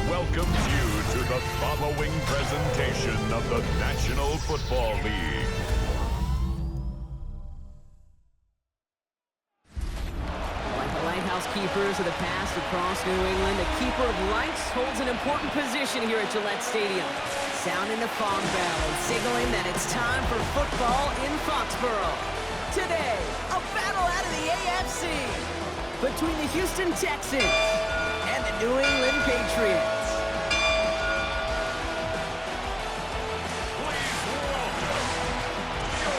welcomes you to the following presentation of the National Football League. Like the lighthouse keepers of the past across New England, the keeper of lights holds an important position here at Gillette Stadium, sounding the fog bell and signaling that it's time for football in Foxborough. Today, a battle out of the AFC between the Houston Texans and the New England Patriots. Please welcome your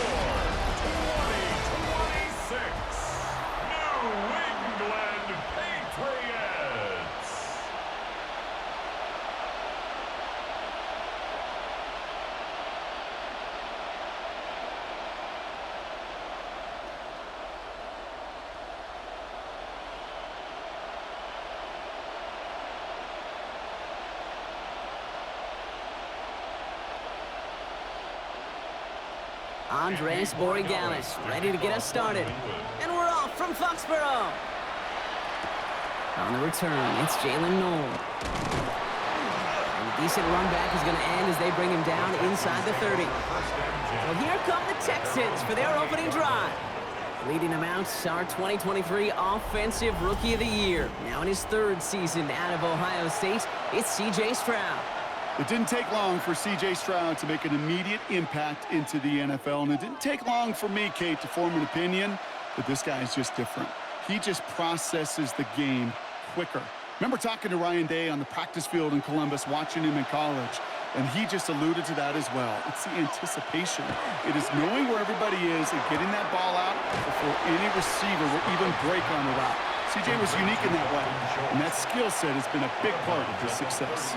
2026 New England Patriots. Andres Borregales ready to get us started. And we're off from Foxborough. On the return, it's Jalen Noel. And a decent run back is going to end as they bring him down inside the 30. So here come the Texans for their opening drive. Leading them out, our 2023 Offensive Rookie of the Year. Now in his third season out of Ohio State, it's C.J. Stroud. It didn't take long for C.J. Stroud to make an immediate impact into the NFL, and it didn't take long for me, Kate, to form an opinion that this guy is just different. He just processes the game quicker. Remember talking to Ryan Day on the practice field in Columbus, watching him in college, and he just alluded to that as well. It's the anticipation. It is knowing where everybody is and getting that ball out before any receiver will even break on the route. C.J. was unique in that way, and that skill set has been a big part of his success.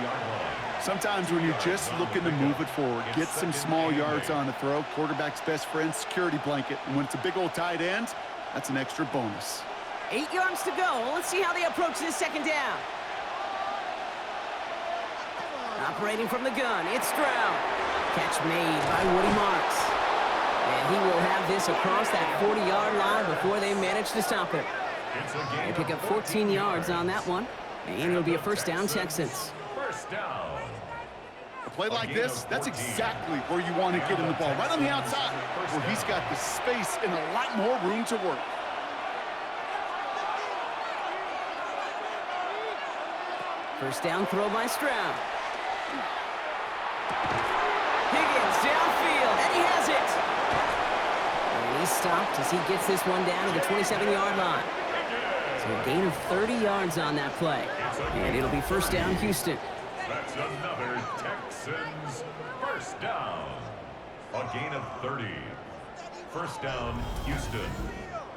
Sometimes when you're just looking to move it forward, get some small yards on the throw, quarterback's best friend, security blanket. And when it's a big old tight end, that's an extra bonus. 8 yards to go. Let's see how they approach this second down. Operating from the gun, it's Stroud. Catch made by Woody Marks. And he will have this across that 40-yard line before they manage to stop him. They pick up 14 yards on that one, and it'll be a first down, Texans. First down. A play like this, that's exactly where you want to get him the ball, right on the outside, where he's got the space and a lot more room to work. First down throw by Stroud. Higgins downfield, and he has it. And he's stopped as he gets this one down to the 27-yard line. So a gain of 30 yards on that play. And it'll be first down, Houston. That's another Texans first down. A gain of 30. First down, Houston.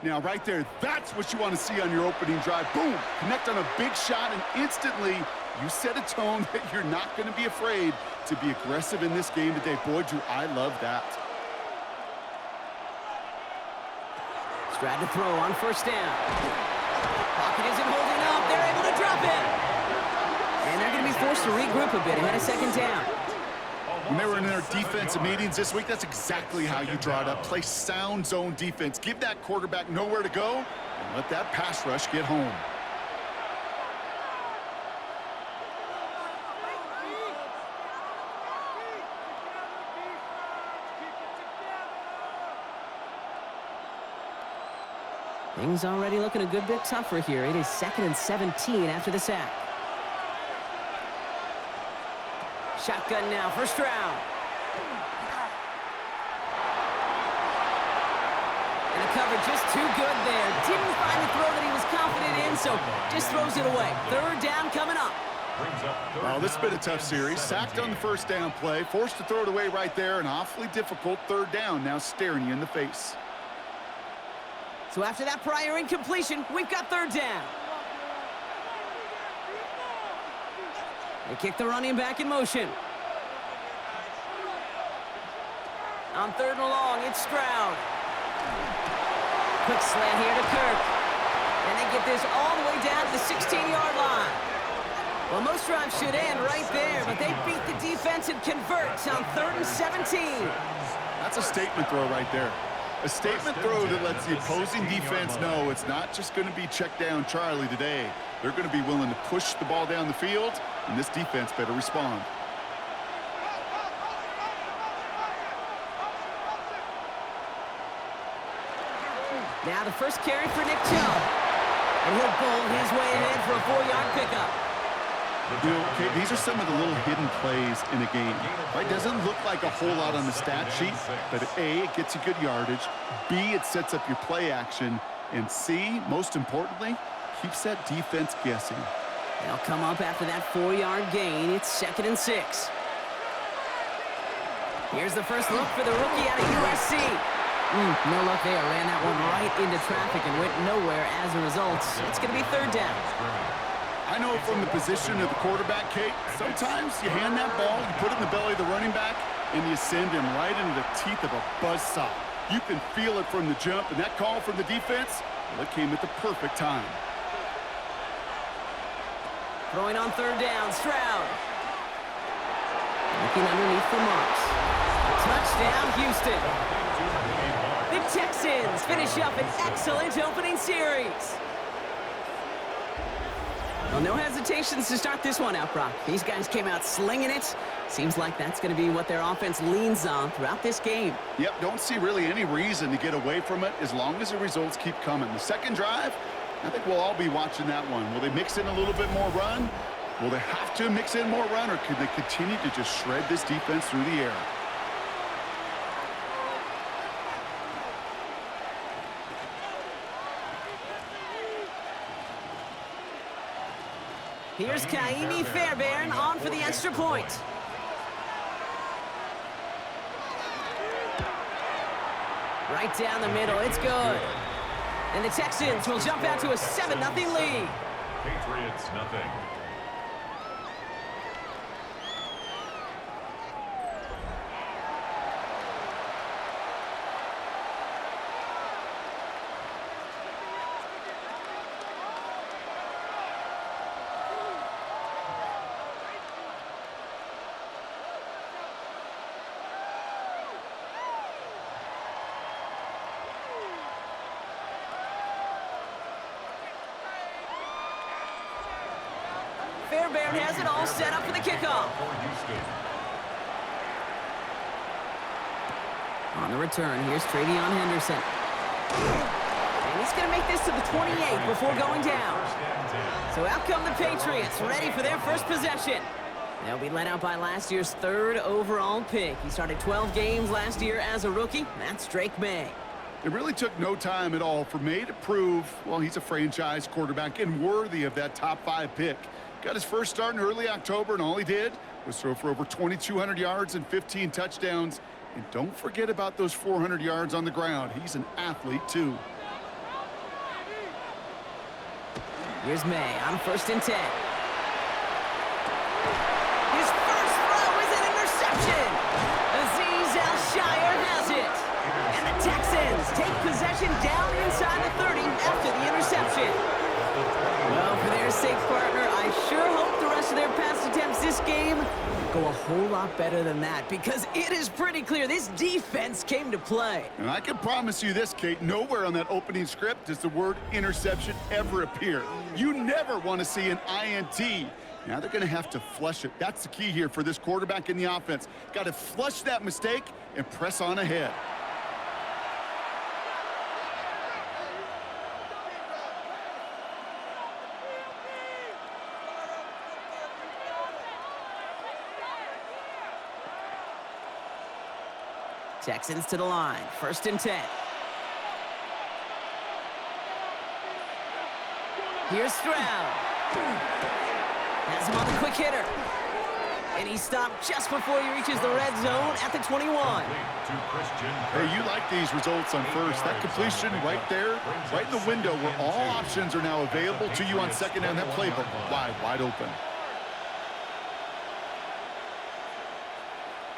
Now, right there, that's what you want to see on your opening drive. Boom! Connect on a big shot, and instantly you set a tone that you're not going to be afraid to be aggressive in this game today. Boy, do I love that. Stroud to throw on first down. Pocket isn't holding up. They're able to drop it. And they're going to be forced to regroup a bit ahead of second down. When they were in their defensive meetings this week, that's exactly how you draw it up. Play sound zone defense. Give that quarterback nowhere to go, and let that pass rush get home. Things already looking a good bit tougher here. It is 2nd and 17 after the sack. Shotgun now for Stroud. And the cover just too good there. Didn't find the throw that he was confident in, so just throws it away. Third down coming up. Well, this has been a tough series. Sacked on the first down play, forced to throw it away right there, an awfully difficult third down now staring you in the face. So after that prior incompletion, we've got third down. They kick the running back in motion. On third and long, it's Stroud. Quick slant here to Kirk. And they get this all the way down to the 16-yard line. Well, most drives should end right there, but they beat the defense and convert on 3rd and 17. That's a statement throw right there. A statement throw that lets the opposing defense know it's not just going to be check down Charlie today. They're going to be willing to push the ball down the field, and this defense better respond. Now the first carry for Nick Chubb. And he'll bowl his way ahead for a 4-yard pickup. You know, okay, these are some of the little hidden plays in a game. Right? Doesn't look like a whole lot on the stat sheet, but A, it gets you good yardage. B, it sets up your play action. And C, most importantly, keeps that defense guessing. They'll come up after that 4-yard gain. It's 2nd and 6. Here's the first look for the rookie out of USC. No luck there. Ran that one right into traffic and went nowhere as a result. It's going to be 3rd down. I know from the position of the quarterback, Kate, sometimes you hand that ball, you put it in the belly of the running back, and you send him right into the teeth of a buzzsaw. You can feel it from the jump, and that call from the defense, well, it came at the perfect time. Throwing on 3rd down, Stroud. Looking underneath for Marks. Touchdown, Houston. The Texans finish up an excellent opening series. Well, no hesitations to start this one out, Brock. These guys came out slinging it. Seems like that's going to be what their offense leans on throughout this game. Yep, don't see really any reason to get away from it as long as the results keep coming. The second drive, I think we'll all be watching that one. Will they mix in a little bit more run? Will they have to mix in more run, or could they continue to just shred this defense through the air? Here's Kaimi Fairbairn on for the extra point. Right down the middle, it's good. And the Texans will jump out to a 7-0 lead. Patriots, nothing. Fairbairn has it all set up for the kickoff. On the return, here's Travion Henderson. And he's going to make this to the 28 before going down. So out come the Patriots, ready for their first possession. They'll be led out by last year's 3rd overall pick. He started 12 games last year as a rookie. That's Drake May. It really took no time at all for May to prove, well, he's a franchise quarterback and worthy of that top 5 pick. Got his first start in early October, and all he did was throw for over 2,200 yards and 15 touchdowns. And don't forget about those 400 yards on the ground. He's an athlete, too. Here's May on 1st and 10. His first throw is an interception. Azeez Al-Shire has it. And the Texans take possession down inside the 30 after the interception. Well, for their sake, partner, I sure hope the rest of their pass attempts this game go a whole lot better than that, because it is pretty clear this defense came to play. And I can promise you this, Kate, nowhere on that opening script does the word interception ever appear. You never want to see an INT. Now they're going to have to flush it. That's the key here for this quarterback in the offense. Got to flush that mistake and press on ahead. Texans to the line, 1st and 10. Here's Stroud. Has him on the quick hitter. And he stopped just before he reaches the red zone at the 21. Hey, you like these results on first. That completion right there, right in the window where all options are now available to you on second down. That playbook wide open.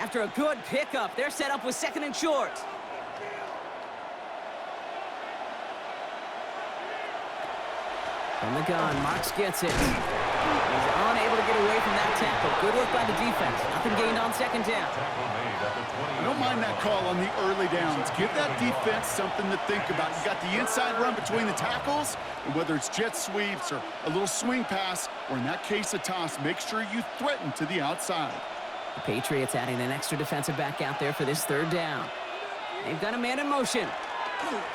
After a good pickup, they're set up with 2nd and short. From the gun, Marks gets it. He's unable to get away from that tackle. Good work by the defense. Nothing gained on second down. I don't mind that call on the early downs. Give that defense something to think about. You got the inside run between the tackles, and whether it's jet sweeps or a little swing pass, or in that case a toss, make sure you threaten to the outside. The Patriots adding an extra defensive back out there for this third down. They've got a man in motion.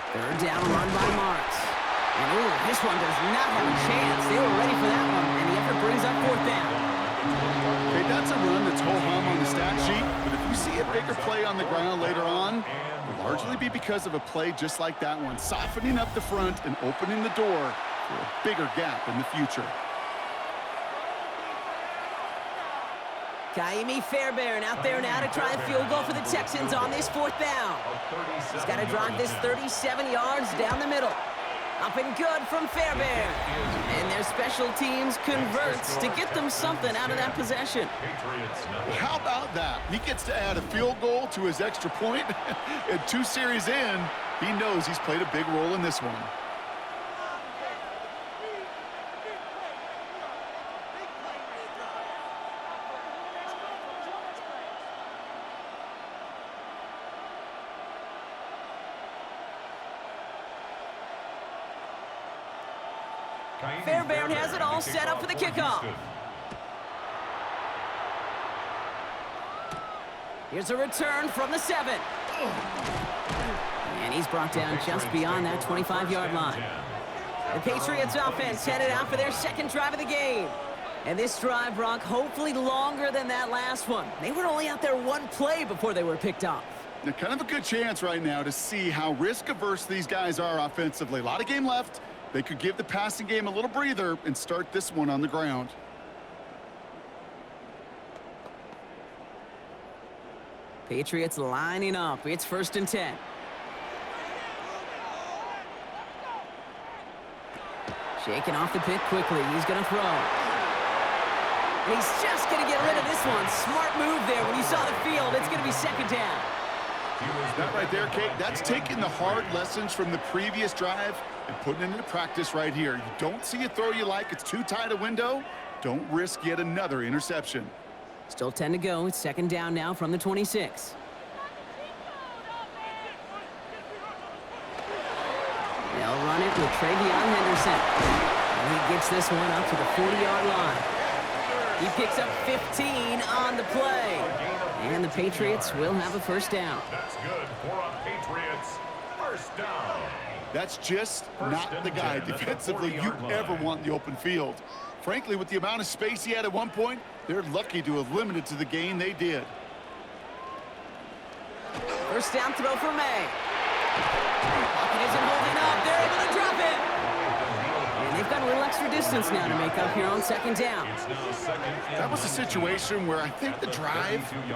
Third down run by Marks. And ooh, this one does not have a chance. They were ready for that one, and the effort brings up fourth down. Okay, that's a run that's ho-hum on the stat sheet, but if you see a bigger play on the ground later on, it'll largely be because of a play just like that one, softening up the front and opening the door for a bigger gap in the future. Kaimi Fairbairn out there now to try a field goal for the Texans on this fourth down. He's got to drive this 37 yards down the middle. Up and good from Fairbairn. And their special teams converts to get them something out of that possession. How about that? He gets to add a field goal to his extra point. And 2 series in, he knows he's played a big role in this one. Fairbairn has it all set up for the kickoff. Here's a return from the 7. And he's brought down just beyond that 25-yard line. The Patriots offense headed out for their second drive of the game. And this drive, Brock, hopefully longer than that last one. They were only out there one play before they were picked off. Now, kind of a good chance right now to see how risk-averse these guys are offensively. A lot of game left. They could give the passing game a little breather and start this one on the ground. Patriots lining up. It's 1st and 10. Shaking off the pick quickly. He's going to throw. And he's just going to get rid of this one. Smart move there. When you saw the field, it's going to be second down. That right there, Kate, that's taking the hard lessons from the previous drive and putting it into practice right here. You don't see a throw you like, it's too tight a window, don't risk yet another interception. Still 10 to go. It's second down now from the 26. They'll run it with Travion Henderson. And he gets this one up to the 40-yard line. He picks up 15 on the play. And the Patriots will have a first down. That's good for a Patriots first down. That's just not the guy defensively you ever want in the open field. Frankly, with the amount of space he had at one point, they're lucky to have limited to the gain they did. First down throw for May. Pocket isn't holding up. They're able to drop it. And they've got a little extra distance now to make up here on second down. That was a situation where I think the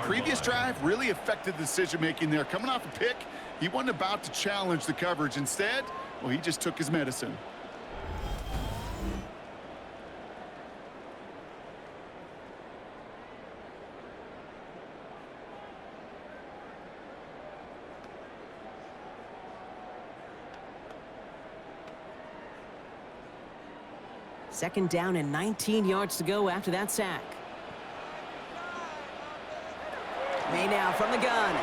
previous drive, really affected the decision-making there. Coming off a pick, he wasn't about to challenge the coverage. Instead, well, he just took his medicine. Second down and 19 yards to go after that sack. May now from the gun.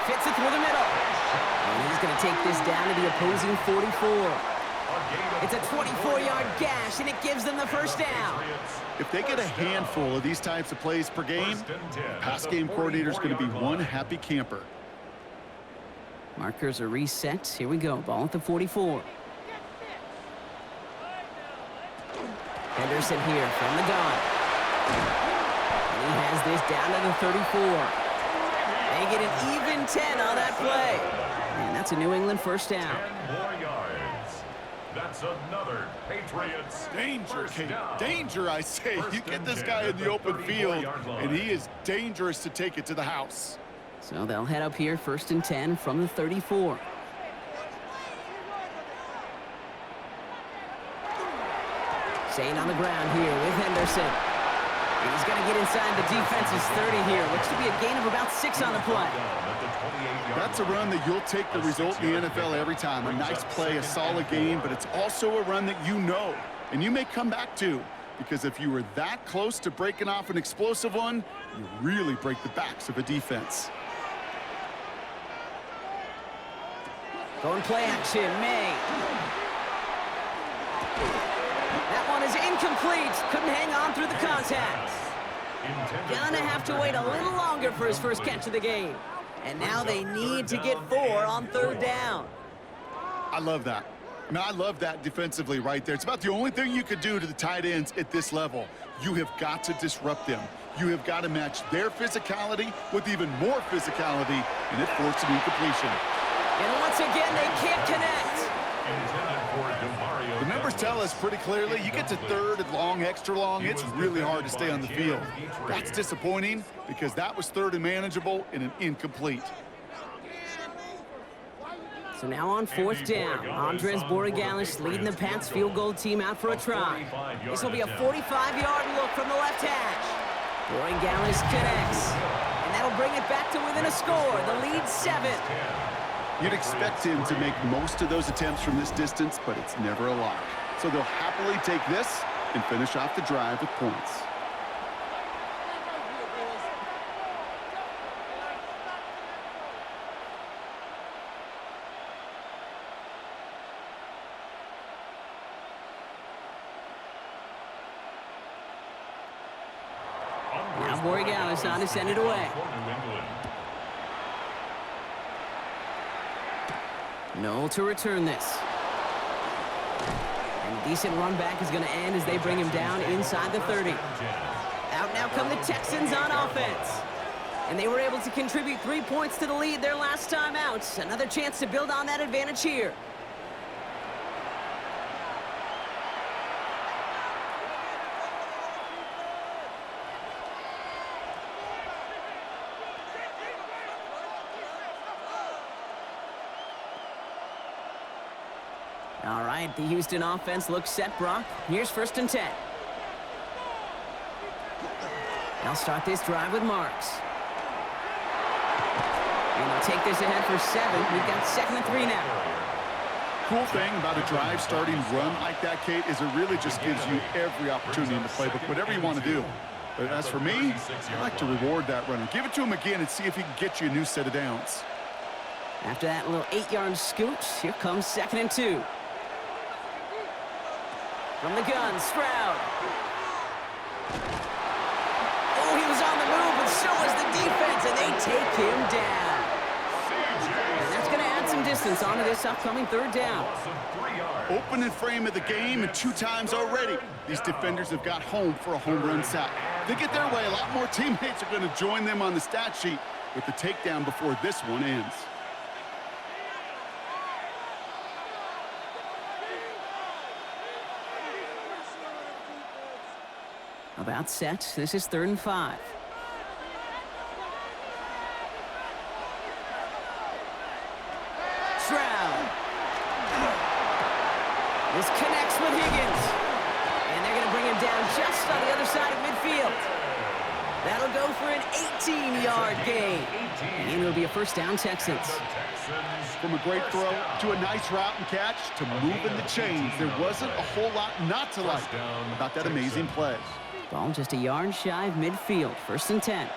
Fits it through the middle. And he's going to take this down to the opposing 44. It's a 24-yard gash, and it gives them the first down. If they get a handful of these types of plays per game, the pass game coordinator is going to be one happy camper. Markers are reset. Here we go. Ball at the 44. Henderson here from the gun. And he has this down to the 34. They get an even 10 on that play. And that's a New England first down. 10 more yards. That's another Patriots Danger, first Kate. down. Danger, I say. You get this guy in the open field, and he is dangerous to take it to the house. So they'll head up here, 1st and 10 from the 34. Staying on the ground here with Henderson. And he's going to get inside the defense's 30 here, which should be a gain of about 6 on the play. That's a run that you'll take the result in the NFL every time. A nice play, a solid game, but it's also a run that you know, and you may come back to. because if you were that close to breaking off an explosive one, you really break the backs of a defense. Going play action, May. That one is incomplete. Couldn't hang on through the contact. Gonna have to wait a little longer for his first catch of the game. And now they need to get 4 on 3rd down. I love that. I mean, I love that defensively right there. It's about the only thing you could do to the tight ends at this level. You have got to disrupt them. You have got to match their physicality with even more physicality, and it forced an incompletion. And once again, they can't connect. The numbers tell us pretty clearly, you get to 3rd and long, extra long, it's really hard to stay on the field. That's disappointing because that was 3rd and manageable and an incomplete. So now on 4th down, Andres Borigalis leading the Pats field goal team out for a try. This will be a 45-yard look from the left hash. Borigalis connects, and that'll bring it back to within a score. The lead 7. You'd expect him to make most of those attempts from this distance, but it's never a lock. So they'll happily take this and finish off the drive with points. Now Borigalis on to send it away. Noel to return this. And a decent run back is going to end as they bring him down inside the 30. Out now come the Texans on offense. And they were able to contribute 3 points to the lead their last time out. Another chance to build on that advantage here. All right, the Houston offense looks set, Brock. Here's 1st and 10. They'll start this drive with Marks. And they'll take this ahead for 7. We've got 2nd and 3 now. Cool thing about a drive starting run like that, Kate, is it really just gives you every opportunity in the playbook, whatever you want to do. But as for me, I like to reward that runner. Give it to him again and see if he can get you a new set of downs. After that little 8-yard scoot, here comes 2nd and 2. From the gun, Stroud. Oh, he was on the move, but so was the defense, and they take him down. And that's going to add some distance onto this upcoming 3rd down. Opening frame of the game, and 2 times already, these defenders have got home for a home run sack. They get their way, a lot more teammates are going to join them on the stat sheet with the takedown before this one ends. About set. This is 3rd and 5. Stroud. This connects with Higgins. And they're going to bring him down just on the other side of midfield. That'll go for an 18-yard gain. And it'll be a 1st down, Texans. From a great throw to a nice route and catch to moving the chains, there wasn't a whole lot not to like about that amazing play. Ball just a yard shy of midfield. 1st and 10.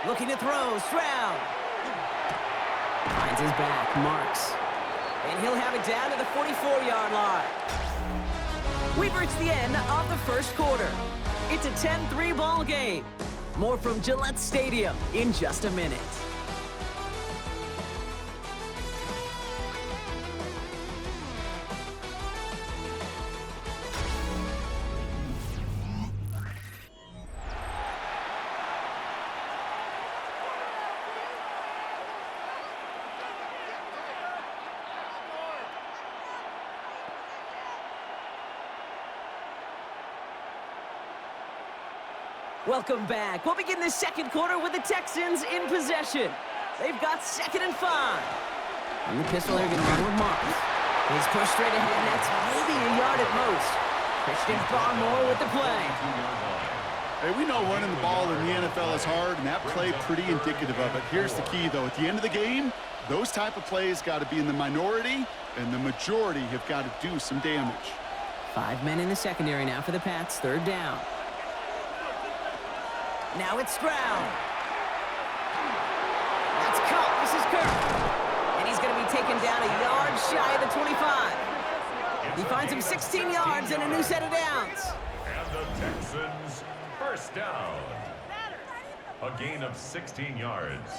Looking to throw. Stroud. Finds his back. Marks. And he'll have it down to the 44-yard line. We've reached the end of the 1st quarter. It's a 10-3 ball game. More from Gillette Stadium in just a minute. Welcome back. We'll begin the 2nd quarter with the Texans in possession. They've got 2nd and 5. And the pistol, they're going to run with Marks. He's pushed straight ahead, and that's maybe a yard at most. Christian Barmore with the play. Hey, we know running the ball in the NFL is hard, and that play pretty indicative of it. Here's the key, though. At the end of the game, those type of plays got to be in the minority, and the majority have got to do some damage. 5 men in the secondary now for the Pats. Third down. Now it's Stroud. That's caught. This is Kirk. And he's going to be taken down a yard shy of the 25. He finds him 16 yards and a new set of downs. And the Texans first down. A gain of 16 yards.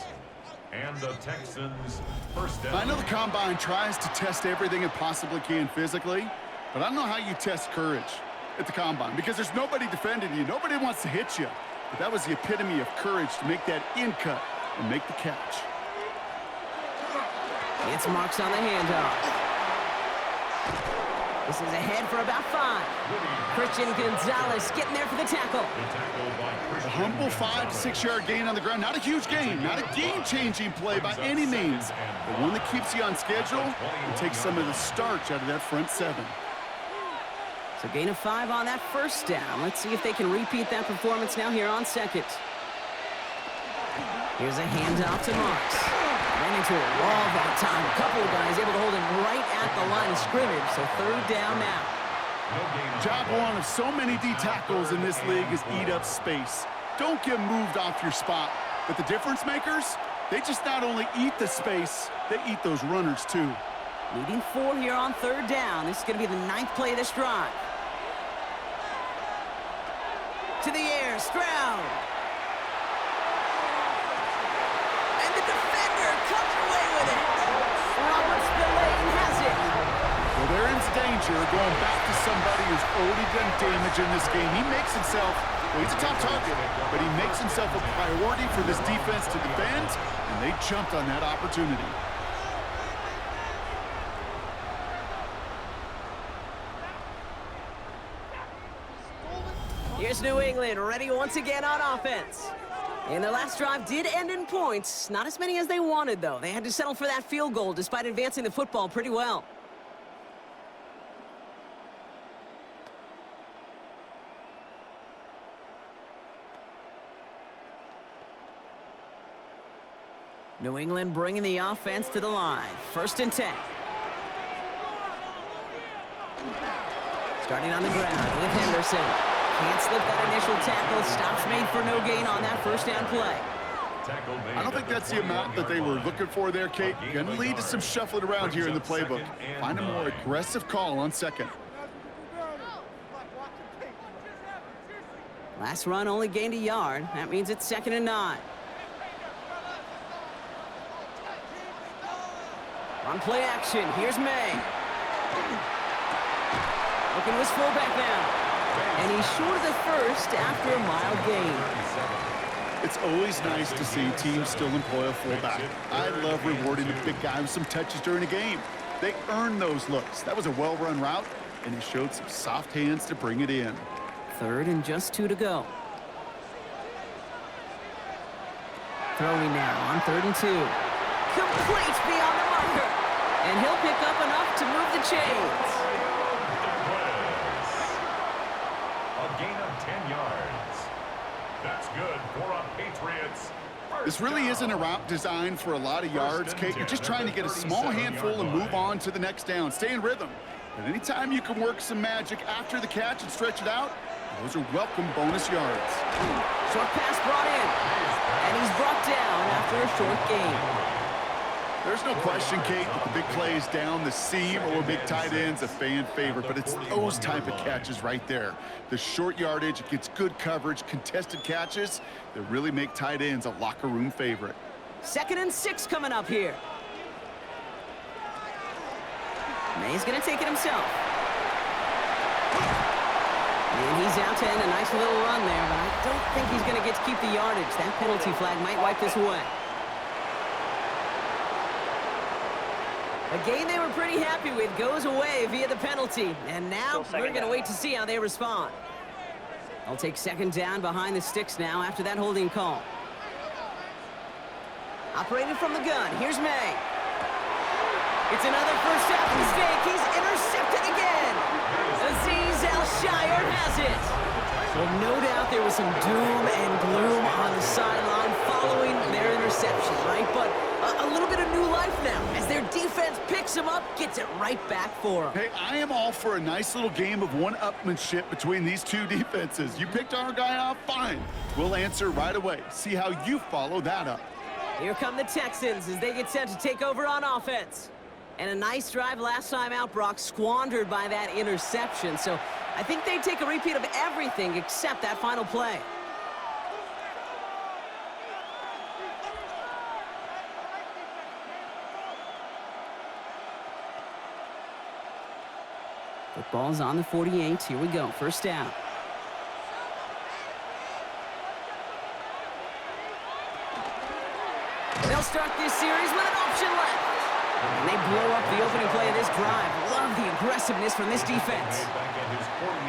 And the Texans first down. I know the Combine tries to test everything it possibly can physically, but I don't know how you test courage at the Combine because there's nobody defending you. Nobody wants to hit you. But that was the epitome of courage to make that in cut and make the catch. It's Marks on the handoff. This is ahead for about 5. Christian Gonzalez getting there for the tackle. A humble 5 to 6 yard gain on the ground. Not a huge gain, not a game-changing play by any means, but one that keeps you on schedule and takes some of the starch out of that front 7. So gain of 5 on that first down. Let's see if they can repeat that performance now here on second. Here's a handoff to Marks. Ran into a wall that time. A couple of guys able to hold him right at the line of scrimmage. So third down now. Job one of so many D tackles in this league is eat up space. Don't get moved off your spot. But the difference makers, they just not only eat the space, they eat those runners too. Leading 4 here on third down. This is going to be the 9th play of this drive. To the air, Stroud. And the defender comes away with it. Robert Spillane has it. Well, they're in danger going back to somebody who's already done damage in this game. He makes himself, well, he's a top target, but he makes himself a priority for this defense to defend, and they jumped on that opportunity. Here's New England, ready once again on offense. And their last drive did end in points. Not as many as they wanted, though. They had to settle for that field goal despite advancing the football pretty well. New England bringing the offense to the line. 1st and 10. Starting on the ground with Henderson. Can't slip that initial tackle. Stops made for no gain on that first down play. I don't think that's the amount that they were looking for there, Kate. Going to lead to some shuffling around here in the playbook. Find a more aggressive call on second. Last run only gained a yard. That means it's 2nd and 9. On play action, here's May. Looking to his fullback now. And he's short of the first after a mild gain. It's always nice to see teams still employ a fullback. I love rewarding the big guy with some touches during a game. They earn those looks. That was a well-run route, and he showed some soft hands to bring it in. 3rd and just 2 to go. Throwing now on 3rd and 2. Complete beyond the marker. And he'll pick up enough to move the chains. A gain of 10 yards. That's good for a Patriots. This really isn't a route designed for a lot of yards, Kate. You're just trying to get a small handful and move on to the next down. Stay in rhythm. But anytime you can work some magic after the catch and stretch it out, those are welcome bonus yards. Short pass brought in. And he's brought down after a short gain. There's no question, Kate, that the big plays down the seam or big tight ends a fan favorite, but it's those type of catches right there. The short yardage, it gets good coverage, contested catches that really make tight ends a locker room favorite. 2nd and 6 coming up here. May's going to take it himself. And he's out to end a nice little run there, but I don't think he's going to get to keep the yardage. That penalty flag might wipe this away. A game they were pretty happy with goes away via the penalty. And now we're going to wait to see how they respond. They'll take 2nd down behind the sticks now after that holding call. Operating from the gun, here's May. It's another first half mistake. He's intercepted again. Azeez Al-Shire has it. Well, no doubt there was some doom and gloom on the sideline following their interception, right? But a little bit of new life now as their defense picks them up, gets it right back for them. Hey, I am all for a nice little game of one-upmanship between these two defenses. You picked our guy off, fine. We'll answer right away. See how you follow that up. Here come the Texans as they get set to take over on offense. And a nice drive last time out, Brock, squandered by that interception. So I think they take a repeat of everything except that final play. Football's on the 48. Here we go. First down. They'll start this series with an option left. And they blow up the opening play of this drive. Love the aggressiveness from this defense.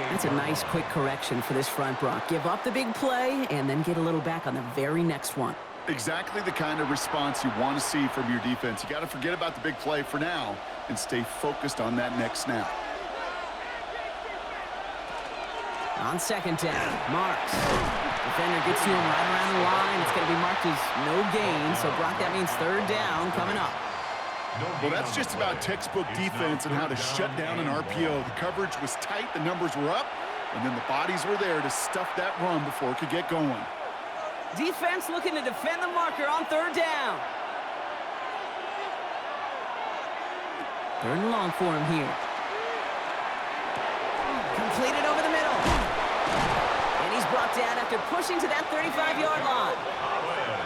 That's a nice quick correction for this front, Brock. Give up the big play and then get a little back on the very next one. Exactly the kind of response you want to see from your defense. You got to forget about the big play for now and stay focused on that next snap. On second down, Marks. Defender gets to him right around the line. It's going to be marked as no gain. So, Brock, that means third down coming up. Well, that's just about textbook defense and how to shut down an RPO. The coverage was tight, the numbers were up, and then the bodies were there to stuff that run before it could get going. Defense looking to defend the marker on third down. Third and long for him here. Completed over the middle. And he's brought down after pushing to that 35-yard line.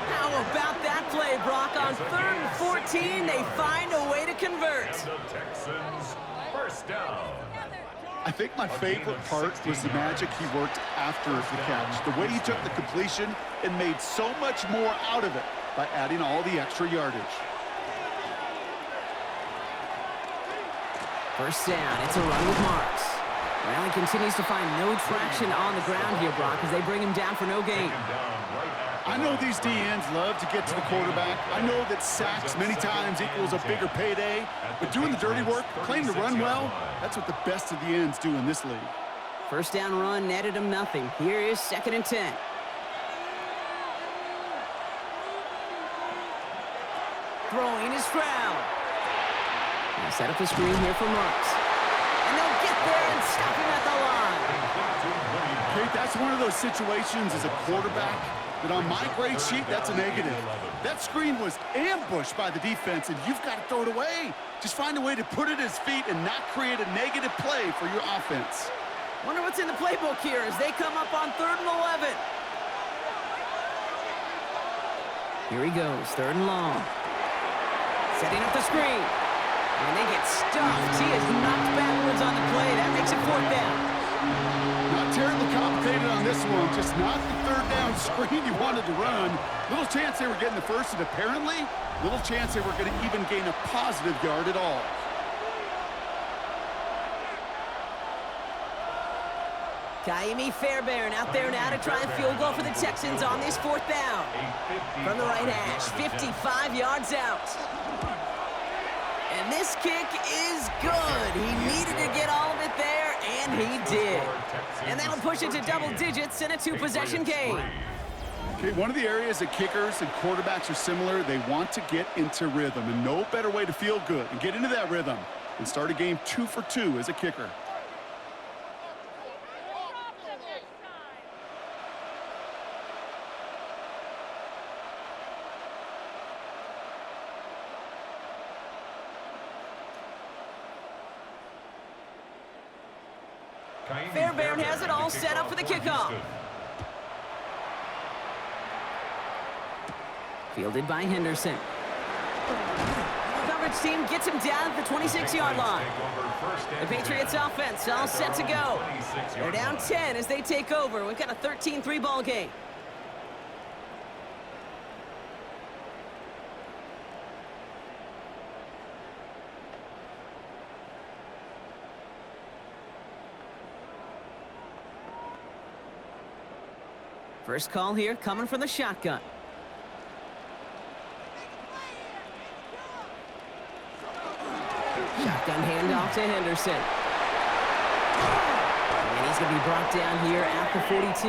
How about that play, Brock? On third and 14, they find a way to convert. The Texans, first down. I think my favorite part was the magic he worked after the catch. The way he took the completion and made so much more out of it by adding all the extra yardage. First down, it's a run with Marks. Well, he continues to find no traction on the ground here, Brock, as they bring him down for no gain. I know these DNs love to get to the quarterback. I know that sacks many times equals a bigger payday, but doing the dirty work, playing the run well, that's what the best of the ends do in this league. First down run netted him nothing. Here is 2nd and 10. Throwing is Stroud. Now set up the screen here for Marks. And they'll get there and stop him at the line. Kate, that's one of those situations as a quarterback that on my grade sheet, that's a negative. That screen was ambushed by the defense, and you've got to throw it away. Just find a way to put it at his feet and not create a negative play for your offense. Wonder what's in the playbook here as they come up on 3rd and 11. Here he goes, 3rd and long. Setting up the screen. And they get stuffed. He is knocked backwards on the play. That makes it 4th down. Not terribly complicated on this one. Just not the 3rd down screen you wanted to run. Little chance they were getting the first, and apparently, little chance they were going to even gain a positive yard at all. Kaimi Fairbairn out there now to try a field goal for the Texans on this 4th down. From the right hash, 55 yards out. And this kick is good. He needed to get all of it there, and he did. And that'll push it to double digits in a 2-possession game. Okay, one of the areas that kickers and quarterbacks are similar, they want to get into rhythm, and no better way to feel good and get into that rhythm than start a game 2 for 2 as a kicker. Fairbairn has it all set up for the kickoff. Fielded by Henderson. Coverage team gets him down at the 26-yard line. The Patriots offense all set to go. They're down 10 as they take over. We've got a 13-3 ball game. First call here coming from the shotgun. Shotgun handoff to Henderson. And He's going to be brought down here at the 42.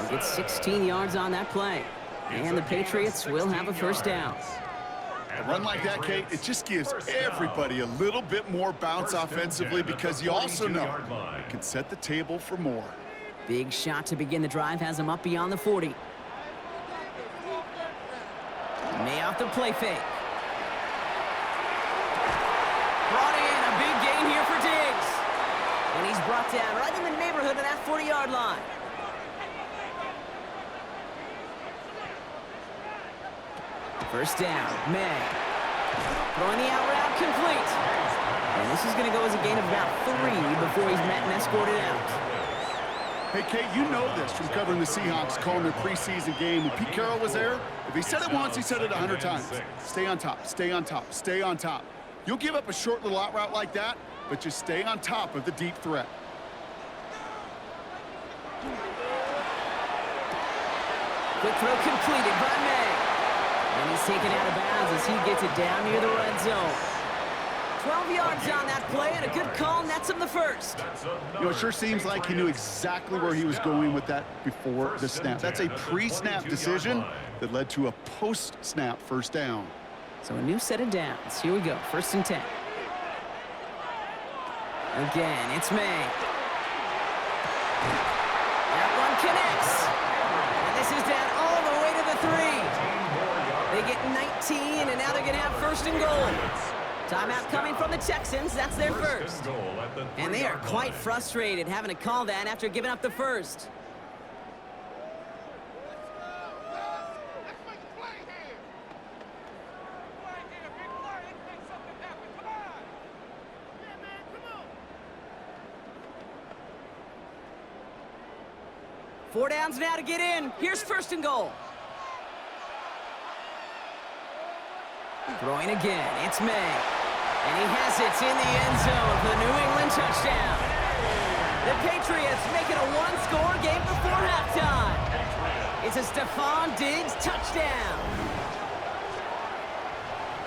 He'll get 16 yards on that play. And the Patriots will have a first down. A run like that, Kate, it just gives everybody a little bit more bounce offensively because you also know it can set the table for more. Big shot to begin the drive has him up beyond the 40. May off the play fake. Brought in a big gain here for Diggs. And he's brought down right in the neighborhood of that 40-yard line. First down, May. Throwing the out route complete. And this is going to go as a gain of about 3 before he's met and escorted out. Hey, Kate, you know this from covering the Seahawks, calling their preseason game. When Pete Carroll was there, if he said it once, he said it 100 times. Stay on top, stay on top, stay on top. You'll give up a short little out route like that, but just stay on top of the deep threat. Quick throw completed by May. And he's taken out of bounds as he gets it down near the red zone. 12 yards on that play, and a good call nets him the first. You know, it sure seems like he knew exactly where he was going with that before the snap. That's a pre-snap decision that led to a post-snap first down. So a new set of downs. Here we go, 1st and 10. Again, it's May. That one connects. And this is down all the way to the 3. They get 19, and now they're going to have 1st and goal. Timeout coming from the Texans. That's their first. And they are quite frustrated having to call that after giving up the first. Four downs now to get in. Here's 1st and goal. Throwing again, it's May. And he has it in the end zone for the New England touchdown. The Patriots make it a one-score game before halftime. It's a Stephon Diggs touchdown.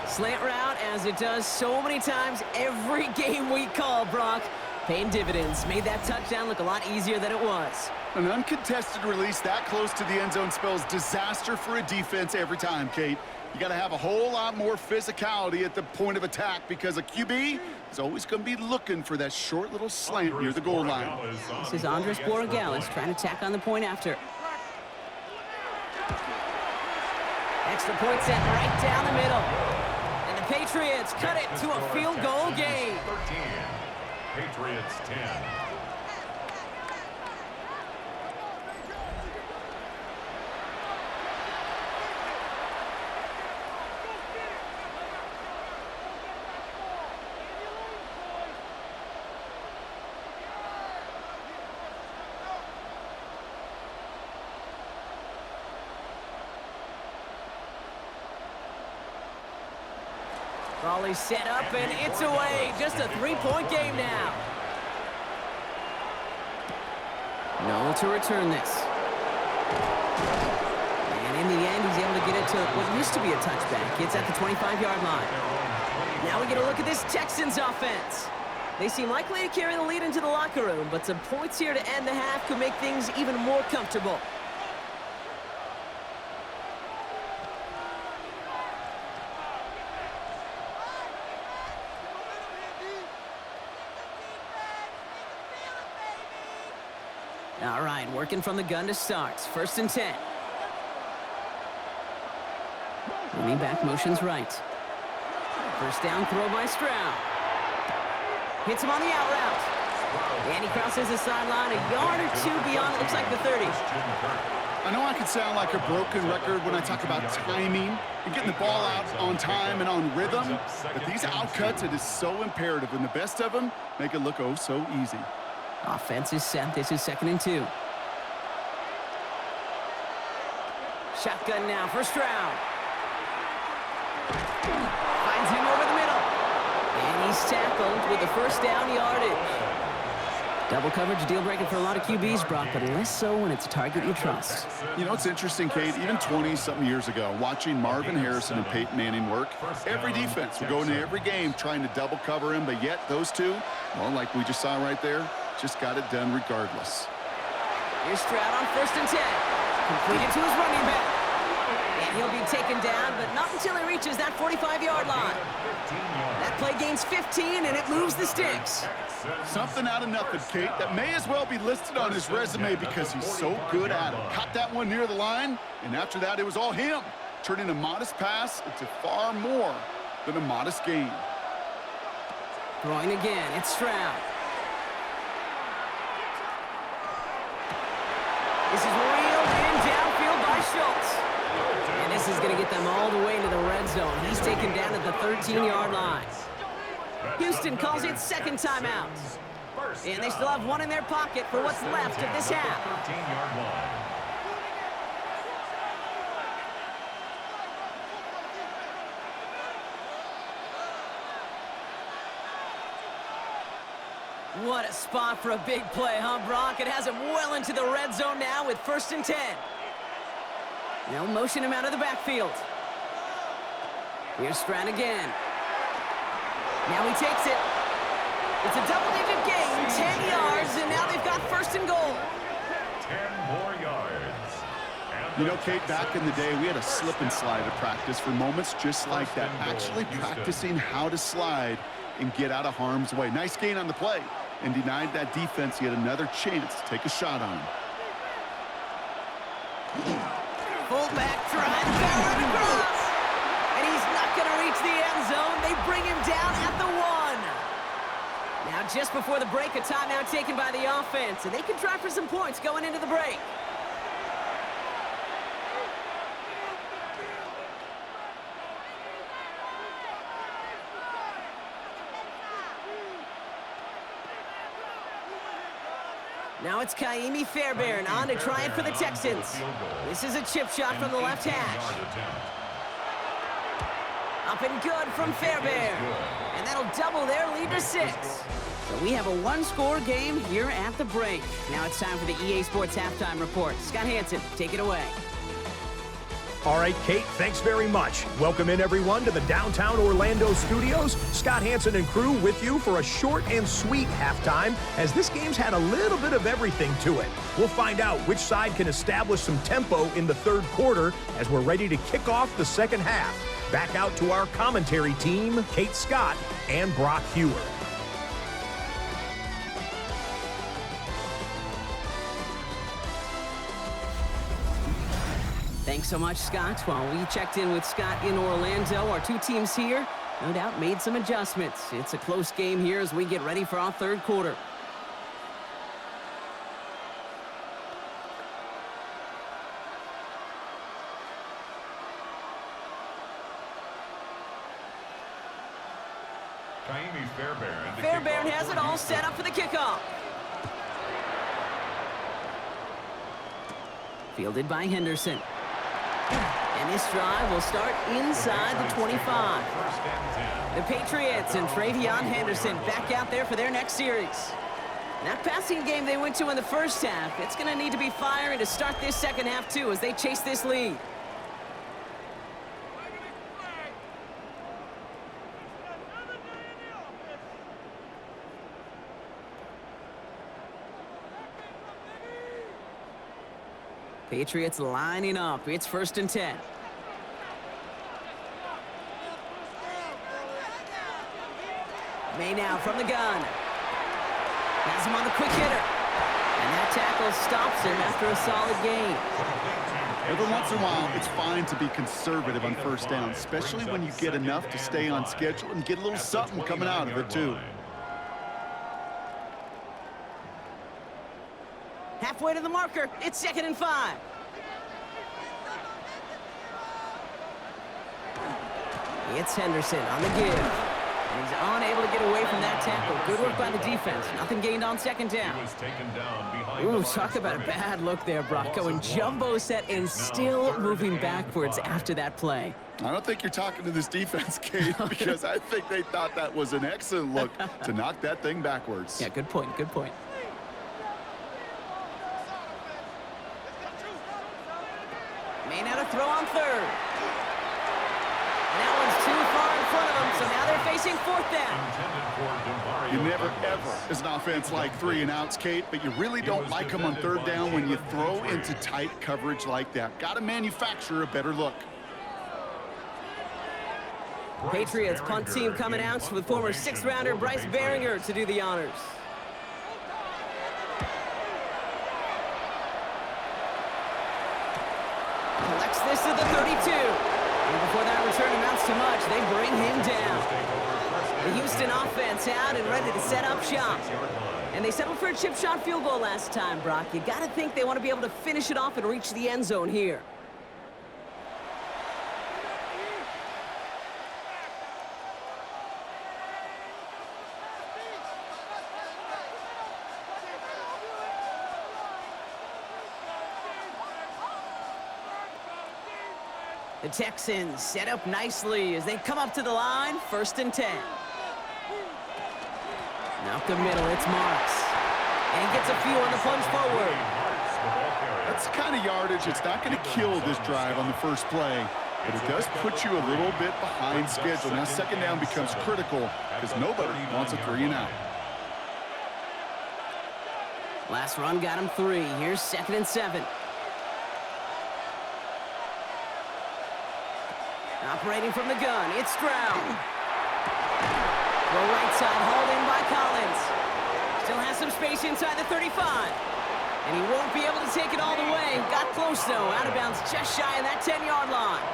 Slant route, as it does so many times every game we call, Brock. Paying dividends. Made that touchdown look a lot easier than it was. An uncontested release that close to the end zone spells disaster for a defense every time, Kate. You got to have a whole lot more physicality at the point of attack because a QB is always going to be looking for that short little slant near the goal line. This is Andres Borregales trying to tack on the point after. Extra point set right down the middle. And the Patriots cut it to a field goal game. 13. Patriots 10. Raleigh set up, and it's away. Just a 3-point game now. Noel to return this. And in the end, he's able to get it to what used to be a touchback. It's at the 25-yard line. Now we get a look at this Texans offense. They seem likely to carry the lead into the locker room, but some points here to end the half could make things even more comfortable. All right, working from the gun to start. 1st and 10. Running back motions right. First down throw by Stroud. Hits him on the out route. And he crosses the sideline a yard or 2 beyond, it looks like the 30. I know I can sound like a broken record when I talk about timing and getting the ball out on time and on rhythm, but these outcuts, it is so imperative, and the best of them make it look oh so easy. Offense is set. This is 2nd and 2. Shotgun now for Stroud. Finds him over the middle. And he's tackled with the first down yardage. Double coverage deal breaker for a lot of QBs, Brock, but less so when it's a target you trust. You know, it's interesting, Kate, even 20-something years ago, watching Marvin Harrison and Peyton Manning work, every defense would go into every game trying to double cover him, but yet those two, well, like we just saw right there, just got it done regardless. Here's Stroud on 1st and 10. Completed to his running back. And he'll be taken down, but not until he reaches that 45-yard line. That play gains 15, and it moves the Stix. Something out of nothing, Kate, that may as well be listed on his resume because he's so good at it. Caught that one near the line, and after that, it was all him, turning a modest pass into far more than a modest gain. Throwing again, it's Stroud. This is reeled in downfield by Schultz. And this is going to get them all the way into the red zone. He's taken down at the 13-yard line. Houston calls it second timeout. And they still have one in their pocket for what's left of this half. What a spot for a big play, huh, Brock? It has him well into the red zone now with 1st and 10. They'll motion him out of the backfield. Here's Stroud again. Now he takes it. It's a double-digit gain, 10 yards, and now they've got 1st and goal. 10 more yards. You know, Kate, back in the day, we had a slip and slide at practice for moments just like that. Actually practicing how to slide and get out of harm's way. Nice gain on the play, and denied that defense yet another chance to take a shot on him. Fullback trying to barrel it across. And he's not going to reach the end zone. They bring him down at the 1. Now just before the break, a timeout taken by the offense, and they can try for some points going into the break. Now it's Kaimi Fairbairn on to try it for the Texans. This is a chip shot from the left hash. Up and good from Fairbairn. And that'll double their lead to 6. So we have a one-score game here at the break. Now it's time for the EA Sports Halftime Report. Scott Hansen, take it away. All right, Kate, thanks very much. Welcome in, everyone, to the downtown Orlando studios. Scott Hansen and crew with you for a short and sweet halftime, as this game's had a little bit of everything to it. We'll find out which side can establish some tempo in the third quarter as we're ready to kick off the second half. Back out to our commentary team, Kate Scott and Brock Hewer. Thanks so much, Scott. While we checked in with Scott in Orlando, our two teams here, no doubt, made some adjustments. It's a close game here as we get ready for our third quarter. Fairbairn has it all set up for the kickoff. Fielded by Henderson. And this drive will start inside the 25. The Patriots and Travion Henderson back out there for their next series. That passing game they went to in the first half, it's going to need to be firing to start this second half, too, as they chase this lead. Patriots lining up. It's 1st and 10. May now from the gun. Has him on the quick hitter. And that tackle stops him after a solid gain. Every once in a while, it's fine to be conservative on first down, especially when you get enough to stay on schedule and get a little something coming out of it, too. Halfway to the marker. It's 2nd and 5. It's Henderson on the give. And he's unable to get away from that tackle. Good work by the defense. Nothing gained on 2nd down. Ooh, talk about a bad look there, Brock. Going jumbo set and still moving backwards after that play. I don't think you're talking to this defense, Kate, because I think they thought that was an excellent look to knock that thing backwards. Yeah, good point, good point. May now to throw on 3rd. And that one's too far in front of them, so now they're facing 4th down. You never, ever, as an offense, like 3 and outs, Kate, but you really don't like them on third down when you throw into tight coverage like that. Got to manufacture a better look. Patriots punt team coming out with former 6th-rounder Bryce Behringer to do the honors. Collects this at the 32. And before that return amounts to much, they bring him down. The Houston offense out and ready to set up shop. And they settled for a chip shot field goal last time, Brock. You got to think they want to be able to finish it off and reach the end zone here. The Texans set up nicely as they come up to the line, 1st and 10. Up the middle, it's Marks. And he gets a few on the plunge forward. That's the kind of yardage it's not going to kill this drive on the first play, but it does put you a little bit behind schedule. Now 2nd down becomes critical because nobody wants a 3 and out. Last run got him 3. Here's 2nd and 7. Operating from the gun, it's Stroud. Throw right side, hauled in by Collins. Still has some space inside the 35. And he won't be able to take it all the way. Got close, though. Out of bounds just shy of that 10-yard line.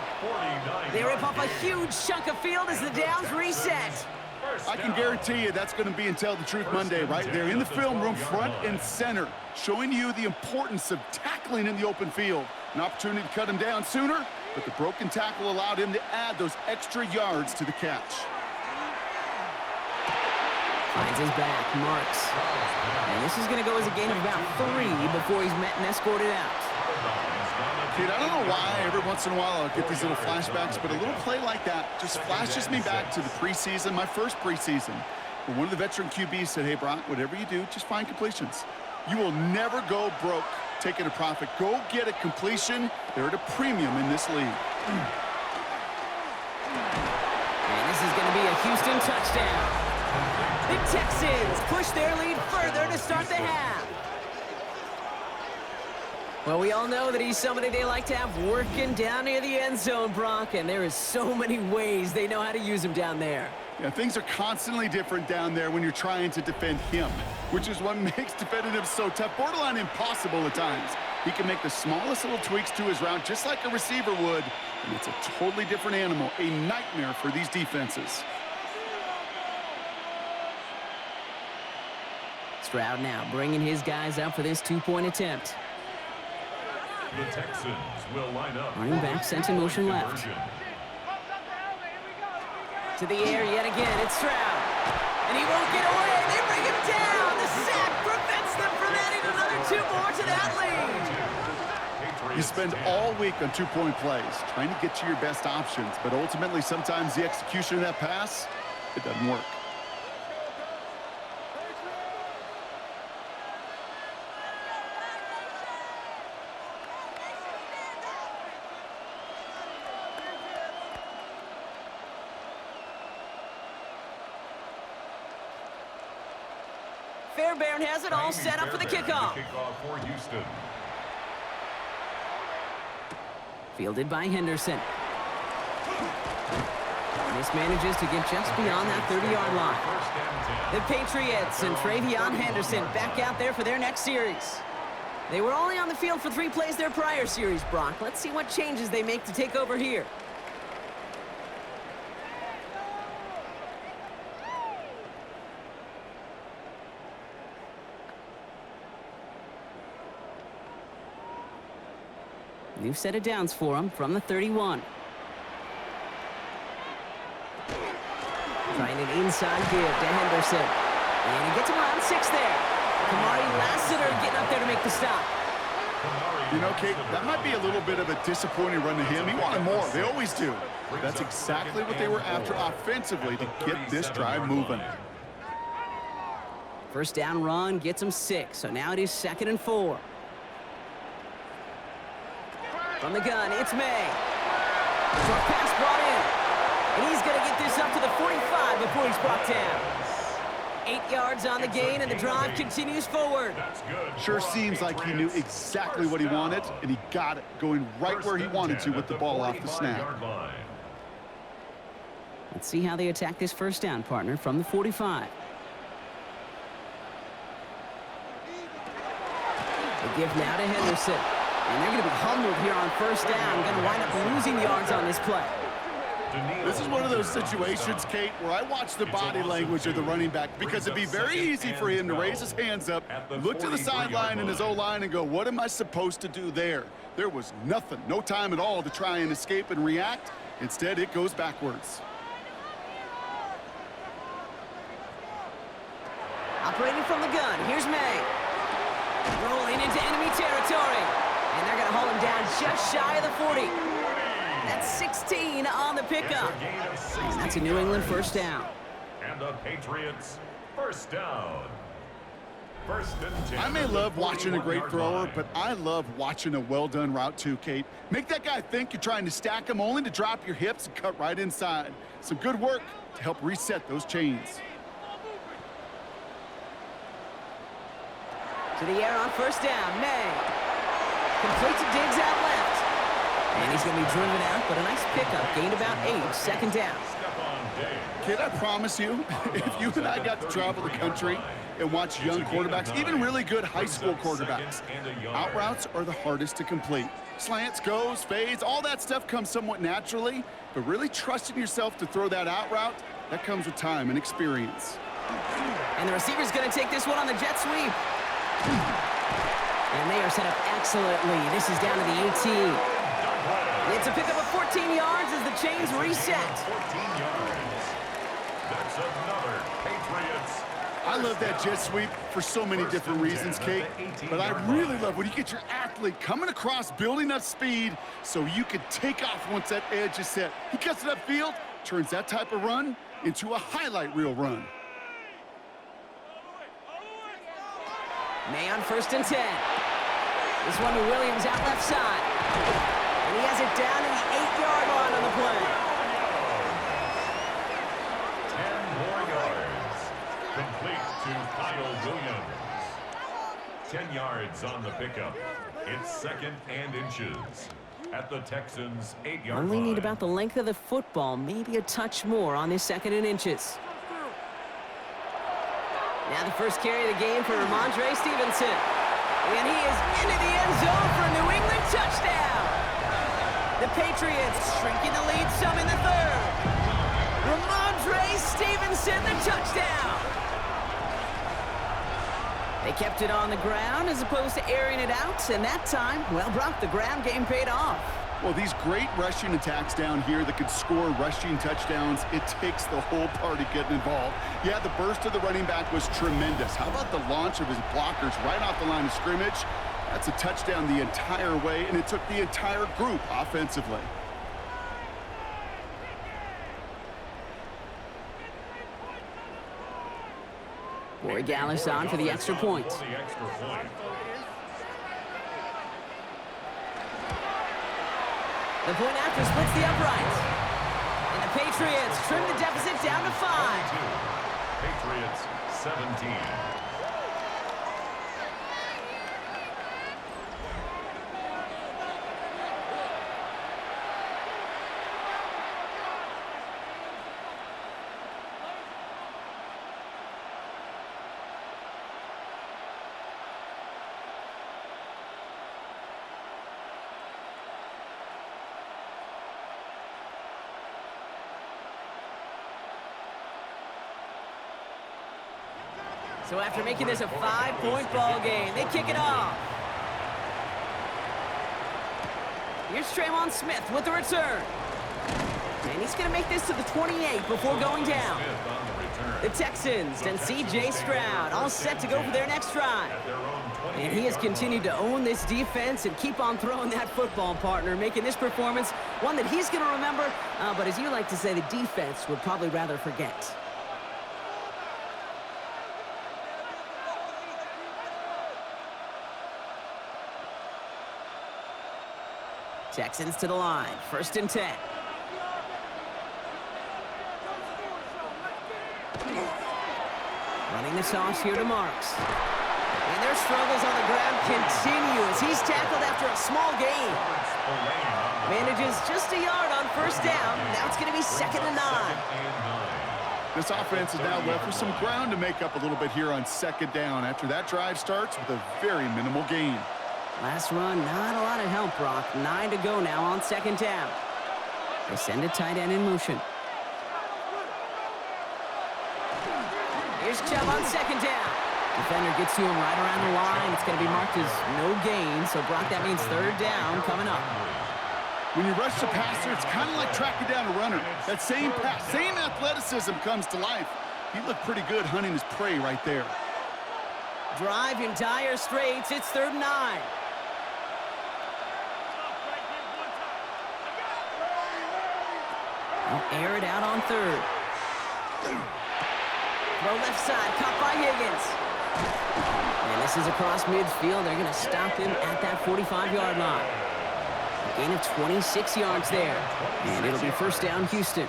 They rip up a huge chunk of field as the downs reset. I can guarantee you that's going to be in Tell the Truth Monday right there in the film room, front and center, showing you the importance of tackling in the open field. An opportunity to cut him down sooner, but the broken tackle allowed him to add those extra yards to the catch. Finds his back, Marks. And this is going to go as a gain of about 3 before he's met and escorted out. Kid, I don't know why every once in a while I'll get these little flashbacks, but a little play like that just flashes me back to the preseason, my first preseason, where one of the veteran QBs said, hey, Brock, whatever you do, just find completions. You will never go broke taking a profit. Go get a completion. They're at a premium in this league. And this is going to be a Houston touchdown. The Texans push their lead further to start the half. Well, we all know that he's somebody they like to have working down near the end zone, Brock, and there is so many ways they know how to use him down there. Yeah, things are constantly different down there when you're trying to defend him, which is what makes defending him so tough, borderline impossible at times. He can make the smallest little tweaks to his route just like a receiver would, and it's a totally different animal, a nightmare for these defenses. Stroud now bringing his guys up for this 2-point attempt. The Texans will line up. Running back sent in motion left. To the air yet again, it's Stroud. And he won't get away. They bring him down. The sack prevents them from adding another 2 more to that lead. You spend all week on 2-point plays, trying to get to your best options, but ultimately sometimes the execution of that pass, it doesn't work. Fairbairn has it all set up for the kickoff. For Houston. Fielded by Henderson. This manages to get just beyond that 30-yard line. The Patriots and Travion Henderson back out there for their next series. They were only on the field for 3 plays their prior series, Brock. Let's see what changes they make to take over here. New set of downs for him from the 31. Trying an inside give to Henderson. And he gets him around 6 there. Kamari Lassiter getting up there to make the stop. You know, Kate, that might be a little bit of a disappointing run to him. He wanted more. They always do. But that's exactly what they were after offensively to get this drive moving. First down run gets him 6. So now it is 2nd and 4. From the gun, it's May. Short pass brought in. And he's going to get this up to the 45 before he's brought down. 8 yards on the gain, and the drive continues forward. That's good. Sure seems like he knew exactly what he wanted, and he got it, going right where he wanted to with the ball off the snap. Let's see how they attack this first down, partner, from the 45. The give now to Henderson. And they're going to be humbled here on first down. Going to wind up losing yards on this play. This is one of those situations, Kate, where I watch the body language of the running back, because it'd be very easy for him to raise his hands up, look to the sideline and his O-line and go, what am I supposed to do there? There was nothing, no time at all to try and escape and react. Instead, it goes backwards. Operating from the gun, here's May. Rolling into enemy territory. And they're going to haul him down just shy of the 40. That's 16 on the pickup. And that's a New England first down. And the Patriots first down. First and 10. I may love watching a great thrower, but I love watching a well-done route too, Kate. Make that guy think you're trying to stack him only to drop your hips and cut right inside. Some good work to help reset those chains. To the air on first down, May. Complete to Diggs out left. And he's going to be driven out, but a nice pickup. Gained about 8, second down. Kid, I promise you, if you and I got to travel the country and watch young quarterbacks, even really good high school quarterbacks, out routes are the hardest to complete. Slants, goes, fades, all that stuff comes somewhat naturally, but really trusting yourself to throw that out route, that comes with time and experience. And the receiver's going to take this one on the jet sweep. And they are set up excellently. This is down to the 18. It's a pickup of 14 yards as the chains reset. 14 yards. That's another Patriots. I love that jet sweep for so many different reasons, Kate. But I really love when you get your athlete coming across, building up speed so you can take off once that edge is set. He gets it upfield, turns that type of run into a highlight reel run. May on first and 10. This one to Williams out left side. And he has it down to the 8-yard line on the play. 10 more yards. Complete to Kyle Williams. 10 yards on the pickup. It's second and inches at the Texans' 8-yard line. Only need about the length of the football, maybe a touch more on this second and inches. Now the first carry of the game for Ramondre Stevenson. And he is into the end zone for a New England touchdown. The Patriots shrinking the lead some in the third. Ramondre Stevenson, the touchdown. They kept it on the ground as opposed to airing it out. And that time, well, Brock, the ground game paid off. Well, these great rushing attacks down here that could score rushing touchdowns, it takes the whole party getting involved. Yeah, the burst of the running back was tremendous. How about the launch of his blockers right off the line of scrimmage? That's a touchdown the entire way, and it took the entire group offensively. Corey Gallis on for the extra point. The point after splits the uprights. And the Patriots trim the deficit down to 5. Patriots 17. So after making this a 5-point ball game, they kick it off. Here's Traymon Smith with the return. And he's going to make this to the 28 before going down. The Texans and C.J. Stroud all set to go for their next drive. And he has continued to own this defense and keep on throwing that football, partner, making this performance one that he's going to remember, but as you like to say, the defense would probably rather forget. Texans to the line, first and 10. Running the toss here to Marks. And their struggles on the ground continue as he's tackled after a small gain. Manages just a yard on first down. Now it's going to be 2nd and 9. This offense is now left with some ground to make up a little bit here on 2nd down after that drive starts with a very minimal gain. Last run, not a lot of help, Brock. 9 to go now on 2nd down. They send a tight end in motion. Here's Chubb on 2nd down. Defender gets to him right around the line. It's going to be marked as no gain, so Brock, that means 3rd down coming up. When you rush the passer, it's kind of like tracking down a runner. That same pass, same athleticism comes to life. He looked pretty good hunting his prey right there. Drive in dire straits. It's 3rd and 9. They'll air it out on 3rd. Throw left side, caught by Higgins. And this is across midfield. They're going to stop him at that 45-yard line. A gain of 26 yards there. And it'll be 1st down, Houston.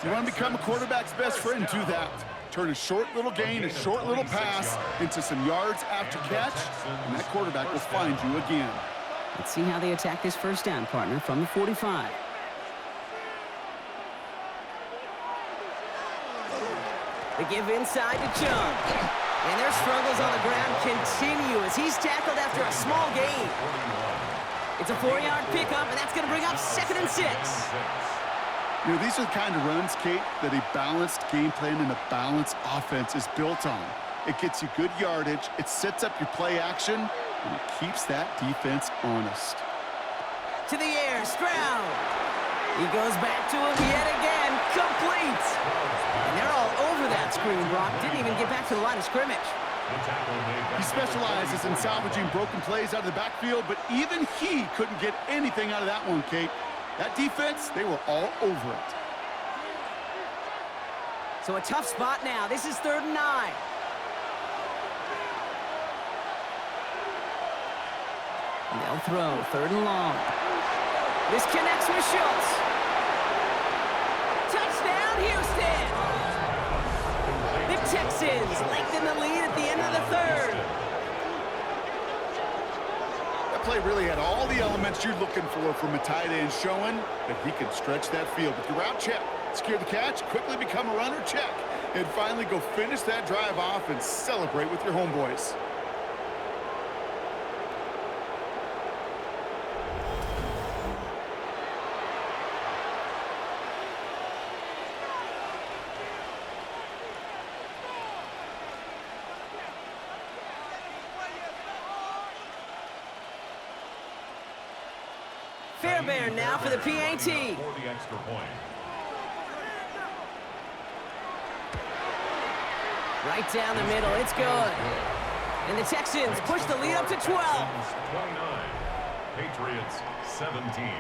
You want to become a quarterback's best friend, do that. Turn a short little gain, a short little pass into some yards after catch, and that quarterback will find you again. Let's see how they attack this 1st down, partner, from the 45. They give inside to Chubb. And their struggles on the ground continue as he's tackled after a small gain. It's a 4-yard pickup, and that's going to bring up 2nd and 6. You know, these are the kind of runs, Kate, that a balanced game plan and a balanced offense is built on. It gets you good yardage, it sets up your play action, and it keeps that defense honest. To the air, Stroud. He goes back to him yet again, complete. And they're all over that screen, Brock. Didn't even get back to the line of scrimmage. He specializes in salvaging broken plays out of the backfield, but even he couldn't get anything out of that one, Kate. That defense, they were all over it. So a tough spot now. This is 3rd and 9. And they'll throw 3rd and long. This connects with Schultz. Touchdown, Houston! The Texans lengthen the lead at the end of the 3rd. That play really had all the elements you're looking for from a tight end, showing that he can stretch that field. With your route, check. Secure the catch, quickly become a runner, check. And finally go finish that drive off and celebrate with your homeboys. Fairbairn now for the PAT. For the extra point. Right down the middle, it's good. And the Texans push the lead up to 12. 29, Patriots 17.